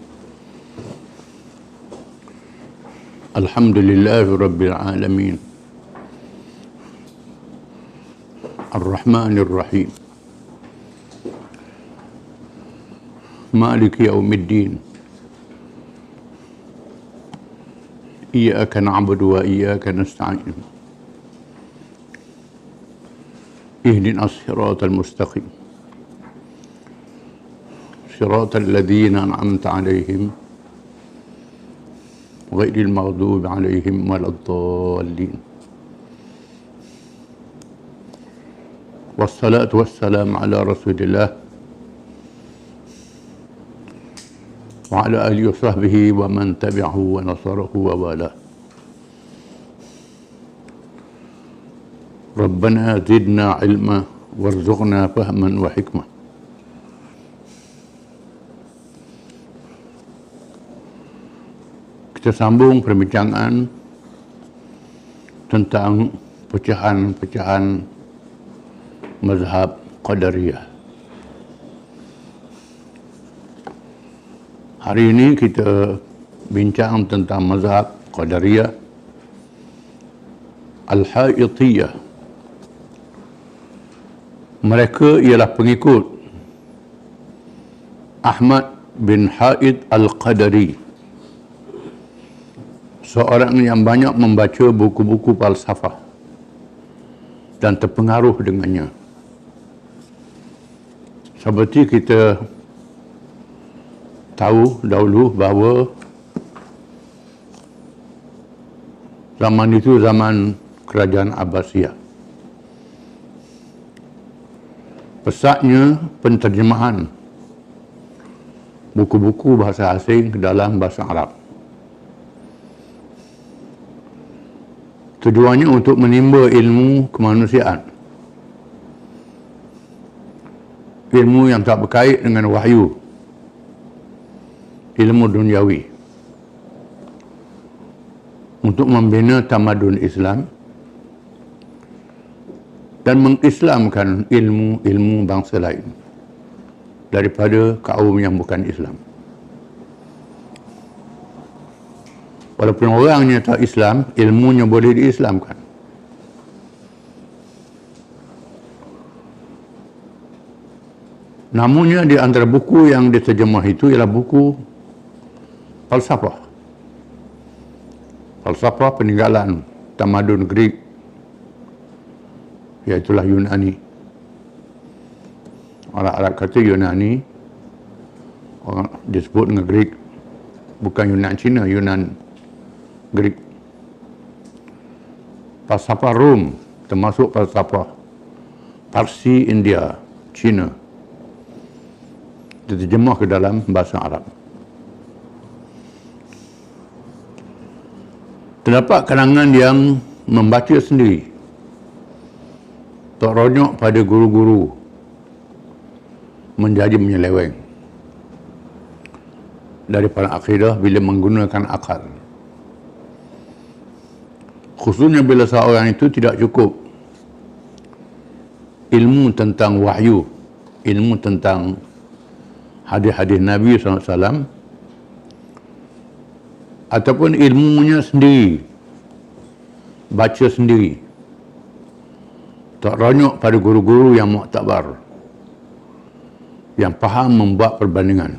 Alhamdulillahi rabbil alamin. Ar-Rahmanir Rahim. Maliki yaumiddin. Iyyaka na'budu wa iyyaka nasta'in. Ihdinas siratal mustaqim. Siratal ladzina an'amta 'alaihim ghairil maghdubi 'alaihim waladdallin. Wassalatu wassalamu ala Rasulillah wa ala alihi wa sahbihi wa man tabi'ahu wa nasarahu wa wala. Rabbana zidna ilma warzuqna fahman wa hikmah. Kita sambung perbincangan tentang pecahan-pecahan mazhab Qadariyah. Hari ini kita bincang tentang mazhab Qadariyah Al-Haitiyah. Mereka ialah pengikut Ahmad bin Haid Al-Qadari, seorang yang banyak membaca buku-buku falsafah dan terpengaruh dengannya. Seperti kita tahu dahulu bahawa zaman itu zaman kerajaan Abbasiyah. Pesatnya penterjemahan buku-buku bahasa asing ke dalam bahasa Arab. Tujuannya untuk menimba ilmu kemanusiaan. Ilmu yang tak berkait dengan wahyu. Ilmu duniawi. Untuk membina tamadun Islam dan mengislamkan ilmu-ilmu bangsa lain daripada kaum yang bukan Islam. Walaupun orangnya tak Islam, ilmunya boleh diislamkan. Namunnya di antara buku yang diterjemah itu ialah buku falsafah. Falsafah peninggalan tamadun Greek, iaitulah Yunani. Orang Arab kata Yunani, orang disebut dengan Greek. Bukan Yunan Cina, Yunan Greek. Falsafah Rom, termasuk falsafah Parsi, India, Cina, diterjemah ke dalam bahasa Arab. Terdapat kalangan yang membaca sendiri, teronyok pada guru-guru, menjadi menyeleweng daripada akidah bila menggunakan akal. Khususnya bila seorang itu tidak cukup ilmu tentang wahyu, ilmu tentang hadis-hadis Nabi SAW ataupun ilmunya sendiri, baca sendiri, tak ronyok pada guru-guru yang muktabar, yang faham membuat perbandingan,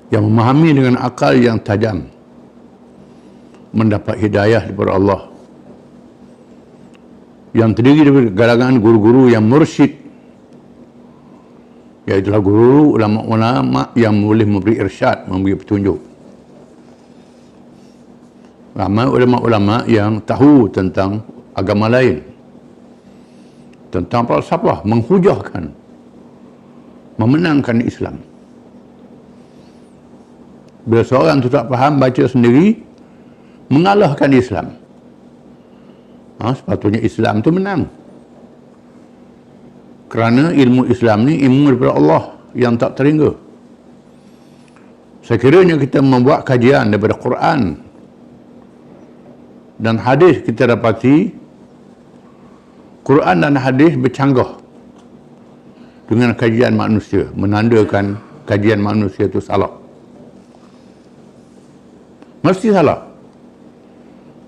yang memahami dengan akal yang tajam, mendapat hidayah daripada Allah, yang terdiri dari galangan guru-guru yang mursyid, iaitulah guru ulama-ulama yang boleh memberi irsyad, memberi petunjuk. Ramai ulama-ulama yang tahu tentang agama lain, tentang falsafah, menghujahkan, memenangkan Islam. Bila seorang tu tak faham, baca sendiri, mengalahkan Islam. Sepatutnya Islam tu menang. Kerana ilmu Islam ni ilmu daripada Allah yang tak terhingga. Sekiranya kita membuat kajian daripada Quran dan hadis, kita dapati Quran dan hadis bercanggah dengan kajian manusia, menandakan kajian manusia itu salah. Mesti salah,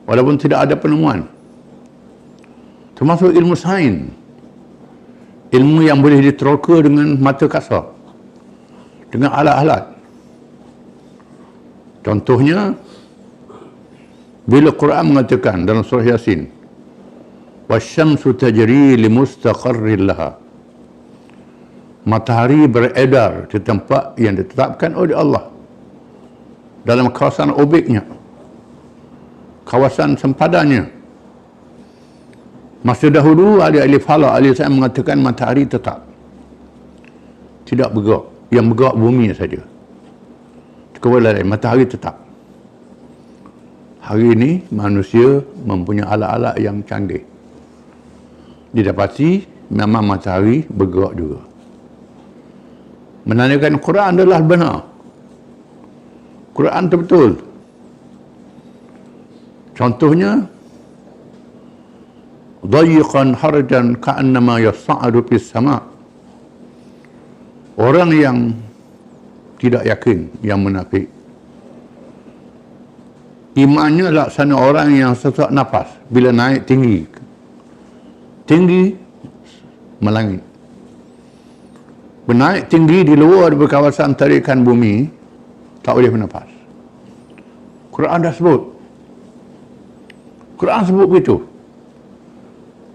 walaupun tidak ada penemuan. Termasuk ilmu sains, ilmu yang boleh diteroka dengan mata kasar, dengan alat-alat. Contohnya, bila Quran mengatakan dalam surah Yasin, wasyamsu tajri limustaqarrin laha, matahari beredar di tempat yang ditetapkan oleh Allah dalam kawasan objeknya, kawasan sempadannya. Masa dahulu ahli-ahli falak, ahli sains mengatakan matahari tetap, tidak bergerak, yang bergerak bumi saja. Kewala lain, matahari tetap. Hari ini manusia mempunyai alat-alat yang canggih, didapati memang matahari bergerak juga, menandakan Quran adalah benar. Quran itu betul. Contohnya, dayiqan harajan ka'annama yas'adu fis sama'. Orang yang tidak yakin, yang munafik, imannya laksana orang yang sesak nafas bila naik tinggi melangit. Menaik tinggi di luar kawasan tarikan bumi, tak boleh bernafas. Quran dah sebut. Quran sebut begitu.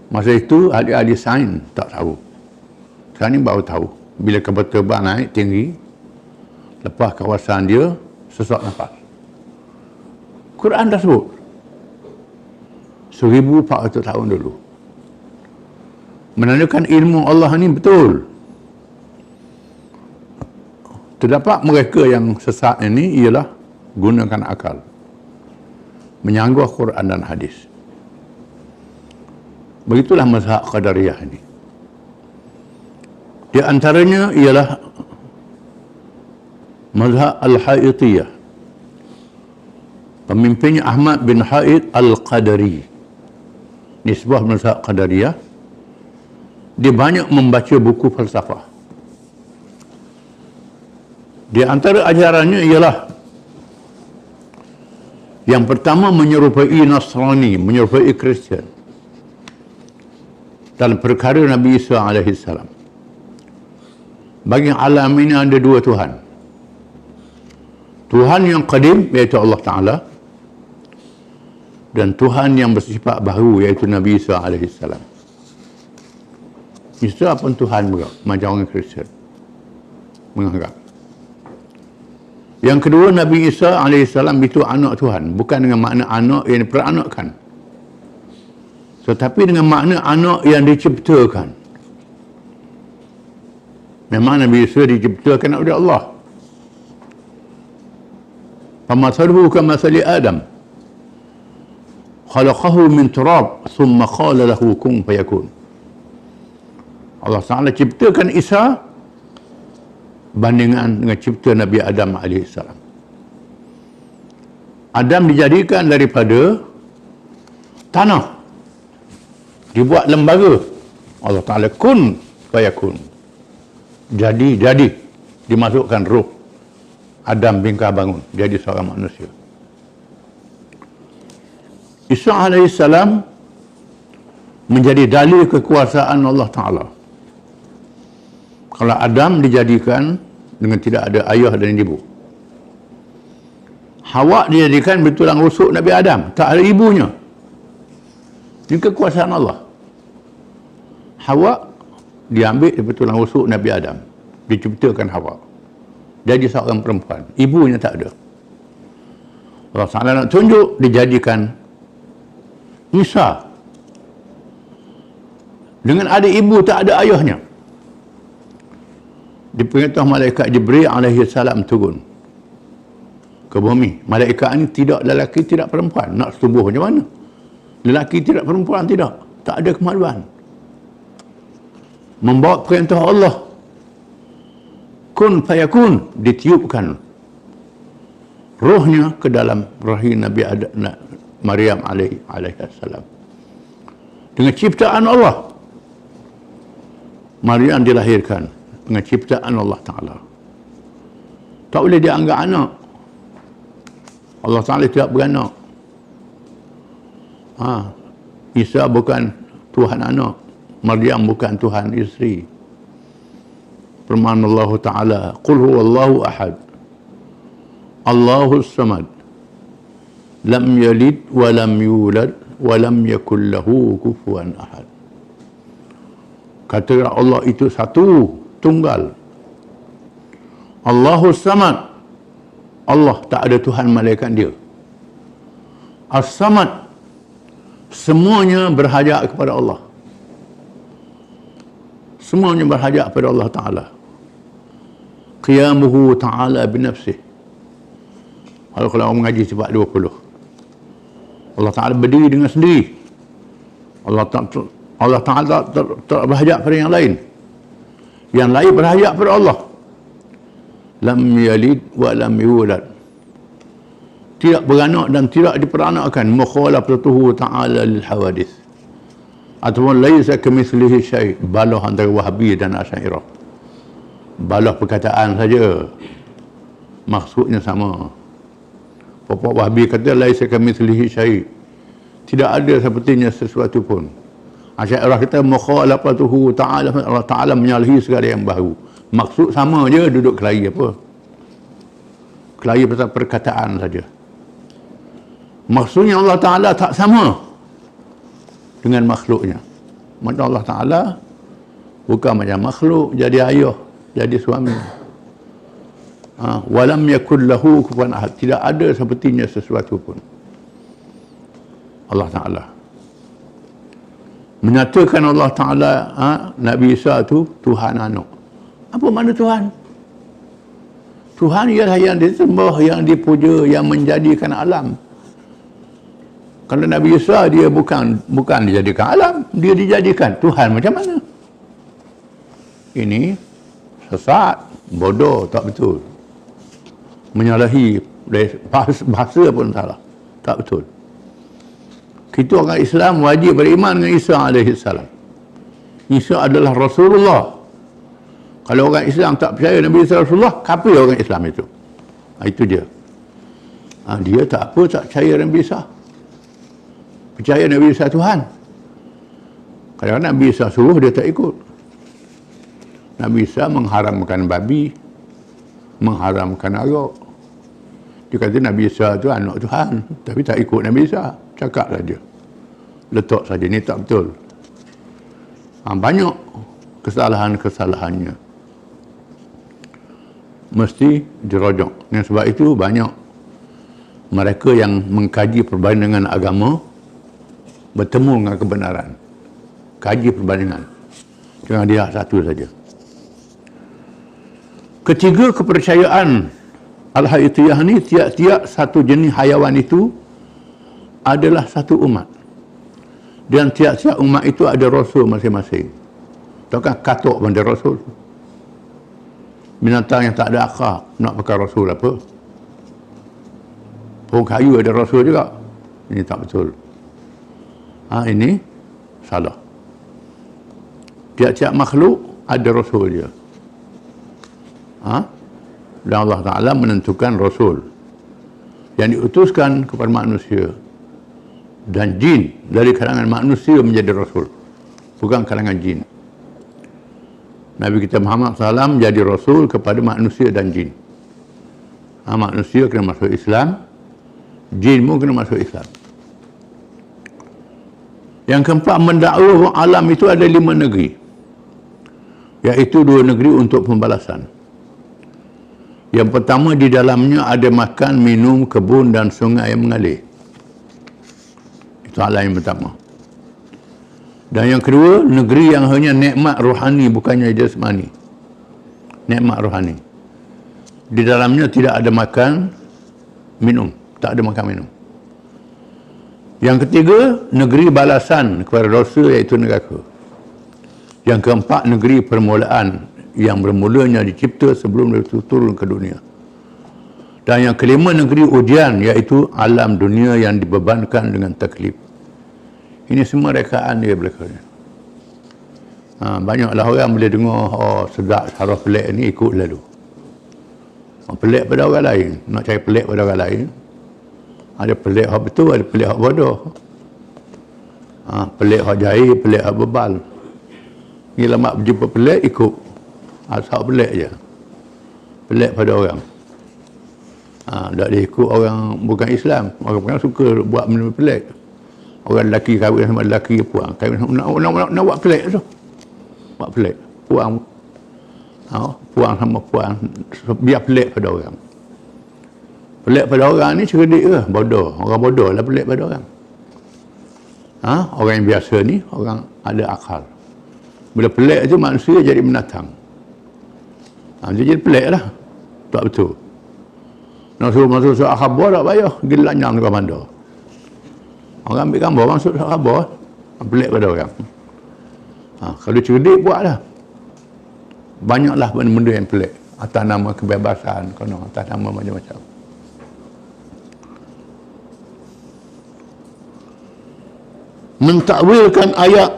Masa itu ahli-ahli sains tak tahu. Sekarang ni baru tahu. Bila kapal terbang naik tinggi, lepas kawasan dia sesak nafas. Quran dah sebut 1400 tahun dulu. Menandakan ilmu Allah ni betul. Terdapat mereka yang sesat ini ialah gunakan akal, menyanggah Quran dan hadis. Begitulah mazhab Qadariyah ini. Di antaranya ialah mazhab Al-Haitiyah. Pemimpinnya Ahmad bin Haid Al-Qadari. Nisbah mazhab Qadariyah. Dia banyak membaca buku falsafah. Di antara ajarannya ialah yang pertama menyerupai Nasrani, menyerupai Kristian dalam perkara Nabi Isa AS. Bagi alam ini ada dua Tuhan. Tuhan yang qadim, iaitu Allah Ta'ala, dan Tuhan yang bersifat baru, iaitu Nabi Isa AS. Isa pun Tuhan juga, macam orang Kristian menganggap. Yang kedua, Nabi Isa AS itu anak Tuhan, bukan dengan makna anak yang diperanakkan, tetapi dengan makna anak yang diciptakan. Memang Nabi Isa diciptakan oleh Allah. فَمَثَلُهُ كَمَثَلِ آدَمَ خَلَقَهُ مِنْ تُرَابٍ ثُمَّ قَالَ لَهُ كُنْ فَيَكُونُ. Allah Ta'ala ciptakan Isa bandingan dengan cipta Nabi Adam AS. Adam dijadikan daripada tanah, dibuat lembaga. Allah Ta'ala kun fayakun, jadi. dimasukkan roh Adam bingkai bangun jadi seorang manusia. Isa alaihissalam menjadi dalil kekuasaan Allah Ta'ala. Kalau Adam dijadikan dengan tidak ada ayah dan ibu, Hawa dijadikan bertulang rusuk Nabi Adam, tak ada ibunya. Ini kekuasaan Allah. Hawa diambil dari tulang rusuk Nabi Adam, diciptakan Hawa jadi seorang perempuan, ibunya tak ada. Allah Ta'ala nak tunjuk, dijadikan Isa dengan ada ibu tak ada ayahnya. Diperintah malaikat Jibril alaihi salam turun ke bumi. Malaikat ini tidak lelaki tidak perempuan, nak setubuh macam mana? Lelaki tidak perempuan tidak, tak ada kemaluan. Membawa perintah Allah, kun fayakun, ditiupkan rohnya ke dalam rahim Nabi Maryam alaihi salam. Dengan ciptaan Allah, Maryam dilahirkan dengan ciptaan Allah Ta'ala. Tak boleh dianggap anak. Allah Ta'ala tidak beranak. Isa bukan Tuhan anak, Maryam bukan Tuhan isteri. Firman Allah Ta'ala, Qul huwallahu ahad, Allahus samad, lam yalid wa lam yulad wa lam yakul lahu kufuwan ahad. Kata Allah itu satu, tunggal. Allahus samad, Allah tak ada Tuhan malaikat dia. As-samad, semuanya berhajat kepada Allah. Semuanya berhajat kepada Allah Ta'ala. Qiyamuhu Ta'ala binafsih. Kalau orang mengaji sifat 20, Allah Ta'ala berdiri dengan sendiri. Allah Ta'ala tak berhajat pada yang lain. Yang lain berhajat pada Allah. Lam yalid wa lam yulad, tidak beranak dan tidak diperanakkan. Mukhalafatuhu ta'ala lil hawadith, ataupun laisa kamitslihi syai'. Balah antara Wahabi dan Asy'ariyah, balah perkataan saja, maksudnya sama. Pokok Wahabi kata laisa kamitslihi syai', tidak ada sepertinya sesuatu pun. Asy'ariyah kata mukhalafatuhu ta'ala, Allah Ta'ala menyalahi segala yang baru. Maksud sama je, duduk kelahi apa? Kelahi pasal perkataan saja. Maksudnya Allah Ta'ala tak sama dengan makhluknya. Maka Allah Ta'ala bukan macam makhluk, jadi ayah, jadi suami. Walam yakul lahu kufuwan ahad, tidak ada sepertinya sesuatu pun. Allah Ta'ala menyatakan Allah Ta'ala, Nabi Isa tu Tuhan anak. Apa makna Tuhan? Tuhan ialah yang disembah, yang dipuja, yang menjadikan alam. Kalau Nabi Isa, dia bukan dijadikan alam, dia dijadikan Tuhan. Macam mana? Ini sesat, bodoh, tak betul. Menyalahi bahasa pun salah, tak betul. Kita orang Islam wajib beriman dengan Isa alaihissalam. Isa adalah Rasulullah. Kalau orang Islam tak percaya Nabi Isa Rasulullah, kafir orang Islam itu. Itu dia. Dia tak percaya Nabi Isa. Percaya Nabi Isa Tuhan. Kalau Nabi Isa suruh, dia tak ikut. Nabi Isa mengharamkan babi, mengharamkan arak. Dia kata Nabi Isa tu anak Tuhan, tapi tak ikut Nabi Isa. Cakap saja, letak saja, ni tak betul. Banyak kesalahan-kesalahannya, mesti dirojok. Dan sebab itu banyak mereka yang mengkaji perbandingan agama bertemu dengan kebenaran. Kaji perbandingan, jangan dia satu saja. Ketiga, kepercayaan Al-Hayatiyah ni, tiap-tiap satu jenis hayawan itu adalah satu umat, dan tiap-tiap umat itu ada rasul masing-masing. Takkan katuk benda rasul. Binatang yang tak ada akal nak pakai rasul apa? Pohon kayu ada rasul juga. Ini tak betul. Ini salah. Tiap-tiap makhluk ada rasul dia. dan Allah Ta'ala menentukan Rasul yang diutuskan kepada manusia dan jin dari kalangan manusia menjadi Rasul, bukan kalangan jin. Nabi kita Muhammad SAW jadi Rasul kepada manusia dan jin. Manusia kena masuk Islam, jin pun kena masuk Islam. Yang keempat, mendakwa alam itu ada 5 negeri, iaitu 2 negeri untuk pembalasan. Yang pertama, di dalamnya ada makan, minum, kebun dan sungai yang mengalir. Itu alam yang pertama. Dan yang kedua, negeri yang hanya nikmat rohani, bukannya jasmani. Nikmat rohani. Di dalamnya tidak ada makan, minum. Tak ada makan, minum. Yang ketiga, negeri balasan kepada dosa, iaitu neraka. Yang keempat, negeri permulaan, yang bermulanya dicipta sebelum turun ke dunia. Dan yang kelima, negeri ujian, iaitu alam dunia yang dibebankan dengan taklif. Ini semua rekaan dia belakang. Banyaklah orang boleh dengar, sedap saraf pelik ni, ikut lalu. Pelik pada orang lain, nak cari pelik pada orang lain. Ada pelik hak betul, ada pelik hak bodoh. Pelik hak jahil, pelik hak bebal. Ni lama berjumpa pelik, ikut. Asal pelik je. Pelik pada orang. Tak dia ikut orang bukan Islam. Orang suka buat benda pelik. Orang lelaki kahwin sama lelaki puang. Kahwin nak buat pelik tu. Buat pelik. Puang. Puang sama puang. Biar pelik pada orang. Pelik pada orang ni cerdik ke? Bodoh. Orang bodoh lah pelik pada orang. Orang yang biasa ni, orang ada akal. Bila pelik tu, manusia jadi binatang. Dia jadi pelik lah. Tak betul. Nak suruh masuk surat khabar tak payah. Pergi lanyang ke bandar. Orang ambil gambar, masuk surat khabar. Pelik pada orang. Kalau cerdik, buatlah. Banyaklah benda-benda yang pelik. Atas nama kebebasan, atas nama macam-macam. Mentakwilkan ayat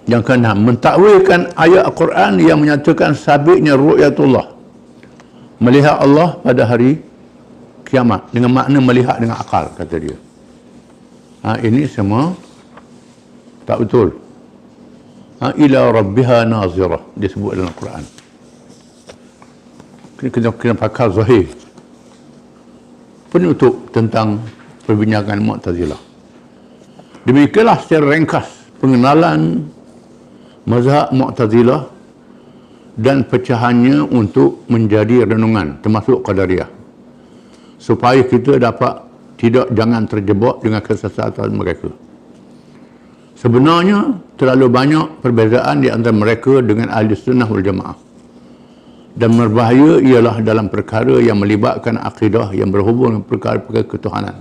yang keenam, mentakwilkan ayat Al-Quran yang menyatakan sabitnya ru'yatullah, melihat Allah pada hari kiamat, dengan makna melihat dengan akal, kata dia. Ini semua tak betul. Ila rabbiha nazirah, disebut dalam Al-Quran. Kena pakai zahir. Penutup tentang perbincangan Mu'tazilah. Demikianlah secara ringkas pengenalan mazhab Mu'tazilah dan pecahannya untuk menjadi renungan, termasuk Qadariyah, supaya kita dapat jangan terjebak dengan kesesatan mereka. Sebenarnya terlalu banyak perbezaan di antara mereka dengan ahli sunnah wal jamaah, dan berbahaya ialah dalam perkara yang melibatkan akidah yang berhubung dengan perkara-perkara ketuhanan,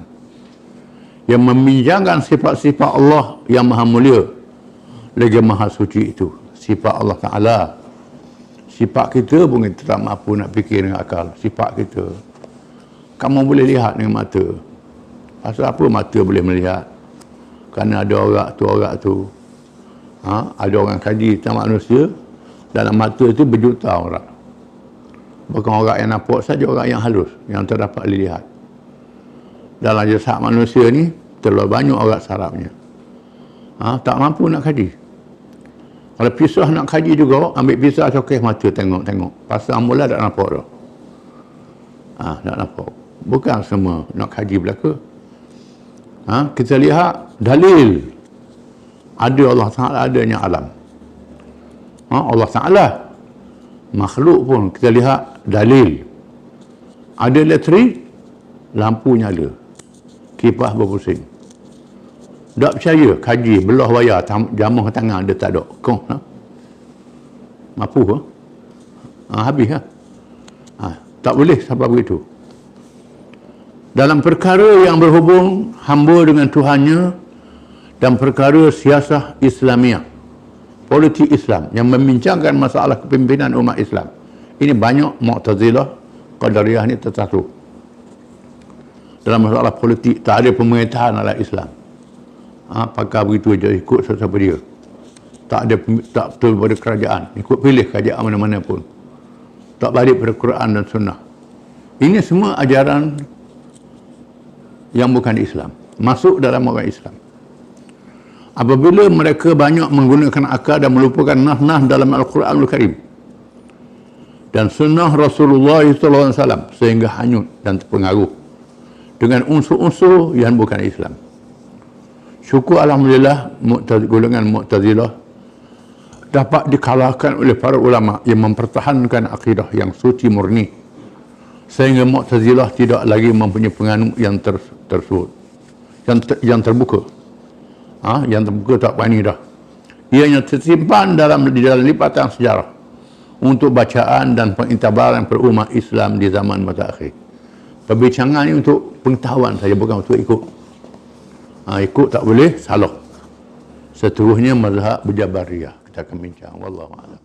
yang meminjamkan sifat-sifat Allah yang maha mulia lagi maha suci itu. Sifat Allah Ta'ala. Sifat kita pun kita tak mampu nak fikir dengan akal. Sifat kita, kamu boleh lihat dengan mata. Pasal apa mata boleh melihat? Kerana ada orang tu. Ada orang kaji tentang manusia. Dalam mata itu berjuta orang. Bukan orang yang nampak saja, orang yang halus, yang terdapat dilihat. Dalam jasad manusia ni terlalu banyak orang sarafnya. Tak mampu nak kaji. Kalau pisah nak kaji juga, ambil pisah cokeh mata, tengok. Pasal mula tak nampak dah. Tak nampak. Bukan semua nak kaji belaka. Kita lihat dalil. Ada Allah Ta'ala, adanya alam. Allah Ta'ala. Makhluk pun kita lihat dalil. Ada elektrik, lampu nyala. Kipas berpusing. Tak percaya, kaji, belah wayar, jamah tangan dia tak ada. Mampu ke? Habis lah. Tak boleh sampai begitu. Dalam perkara yang berhubung hamba dengan Tuhannya dan perkara siasah Islamiah, politik Islam yang membincangkan masalah kepimpinan umat Islam. Ini banyak Mu'tazilah, Qadariyah ni tersatu. Dalam masalah politik, tak ada pemerintahan ala Islam. Pakai begitu saja, ikut siapa dia. Tak betul pada kerajaan. Ikut pilih kerajaan mana-mana pun. tak balik pada Quran dan Sunnah. Ini semua ajaran yang bukan Islam, masuk dalam orang Islam. Apabila mereka banyak menggunakan akal dan melupakan nas-nas dalam Al-Quranul Karim dan Sunnah Rasulullah SAW sehingga hanyut dan terpengaruh dengan unsur-unsur yang bukan Islam. Syukur Alhamdulillah, golongan Mu'tazilah dapat dikalahkan oleh para ulama yang mempertahankan akidah yang suci murni, sehingga Mu'tazilah tidak lagi mempunyai penganut yang yang terbuka. Yang terbuka tak berani dah. Ianya tersimpan di dalam lipatan sejarah untuk bacaan dan pengiktibaran per umat Islam di zaman masa akhir. Perbincangan ini untuk pengetahuan saja, bukan untuk ikut. Ikut tak boleh, salah. Seterusnya mazhab Jabariyah. Kita akan bincang. Wallahu a'lam.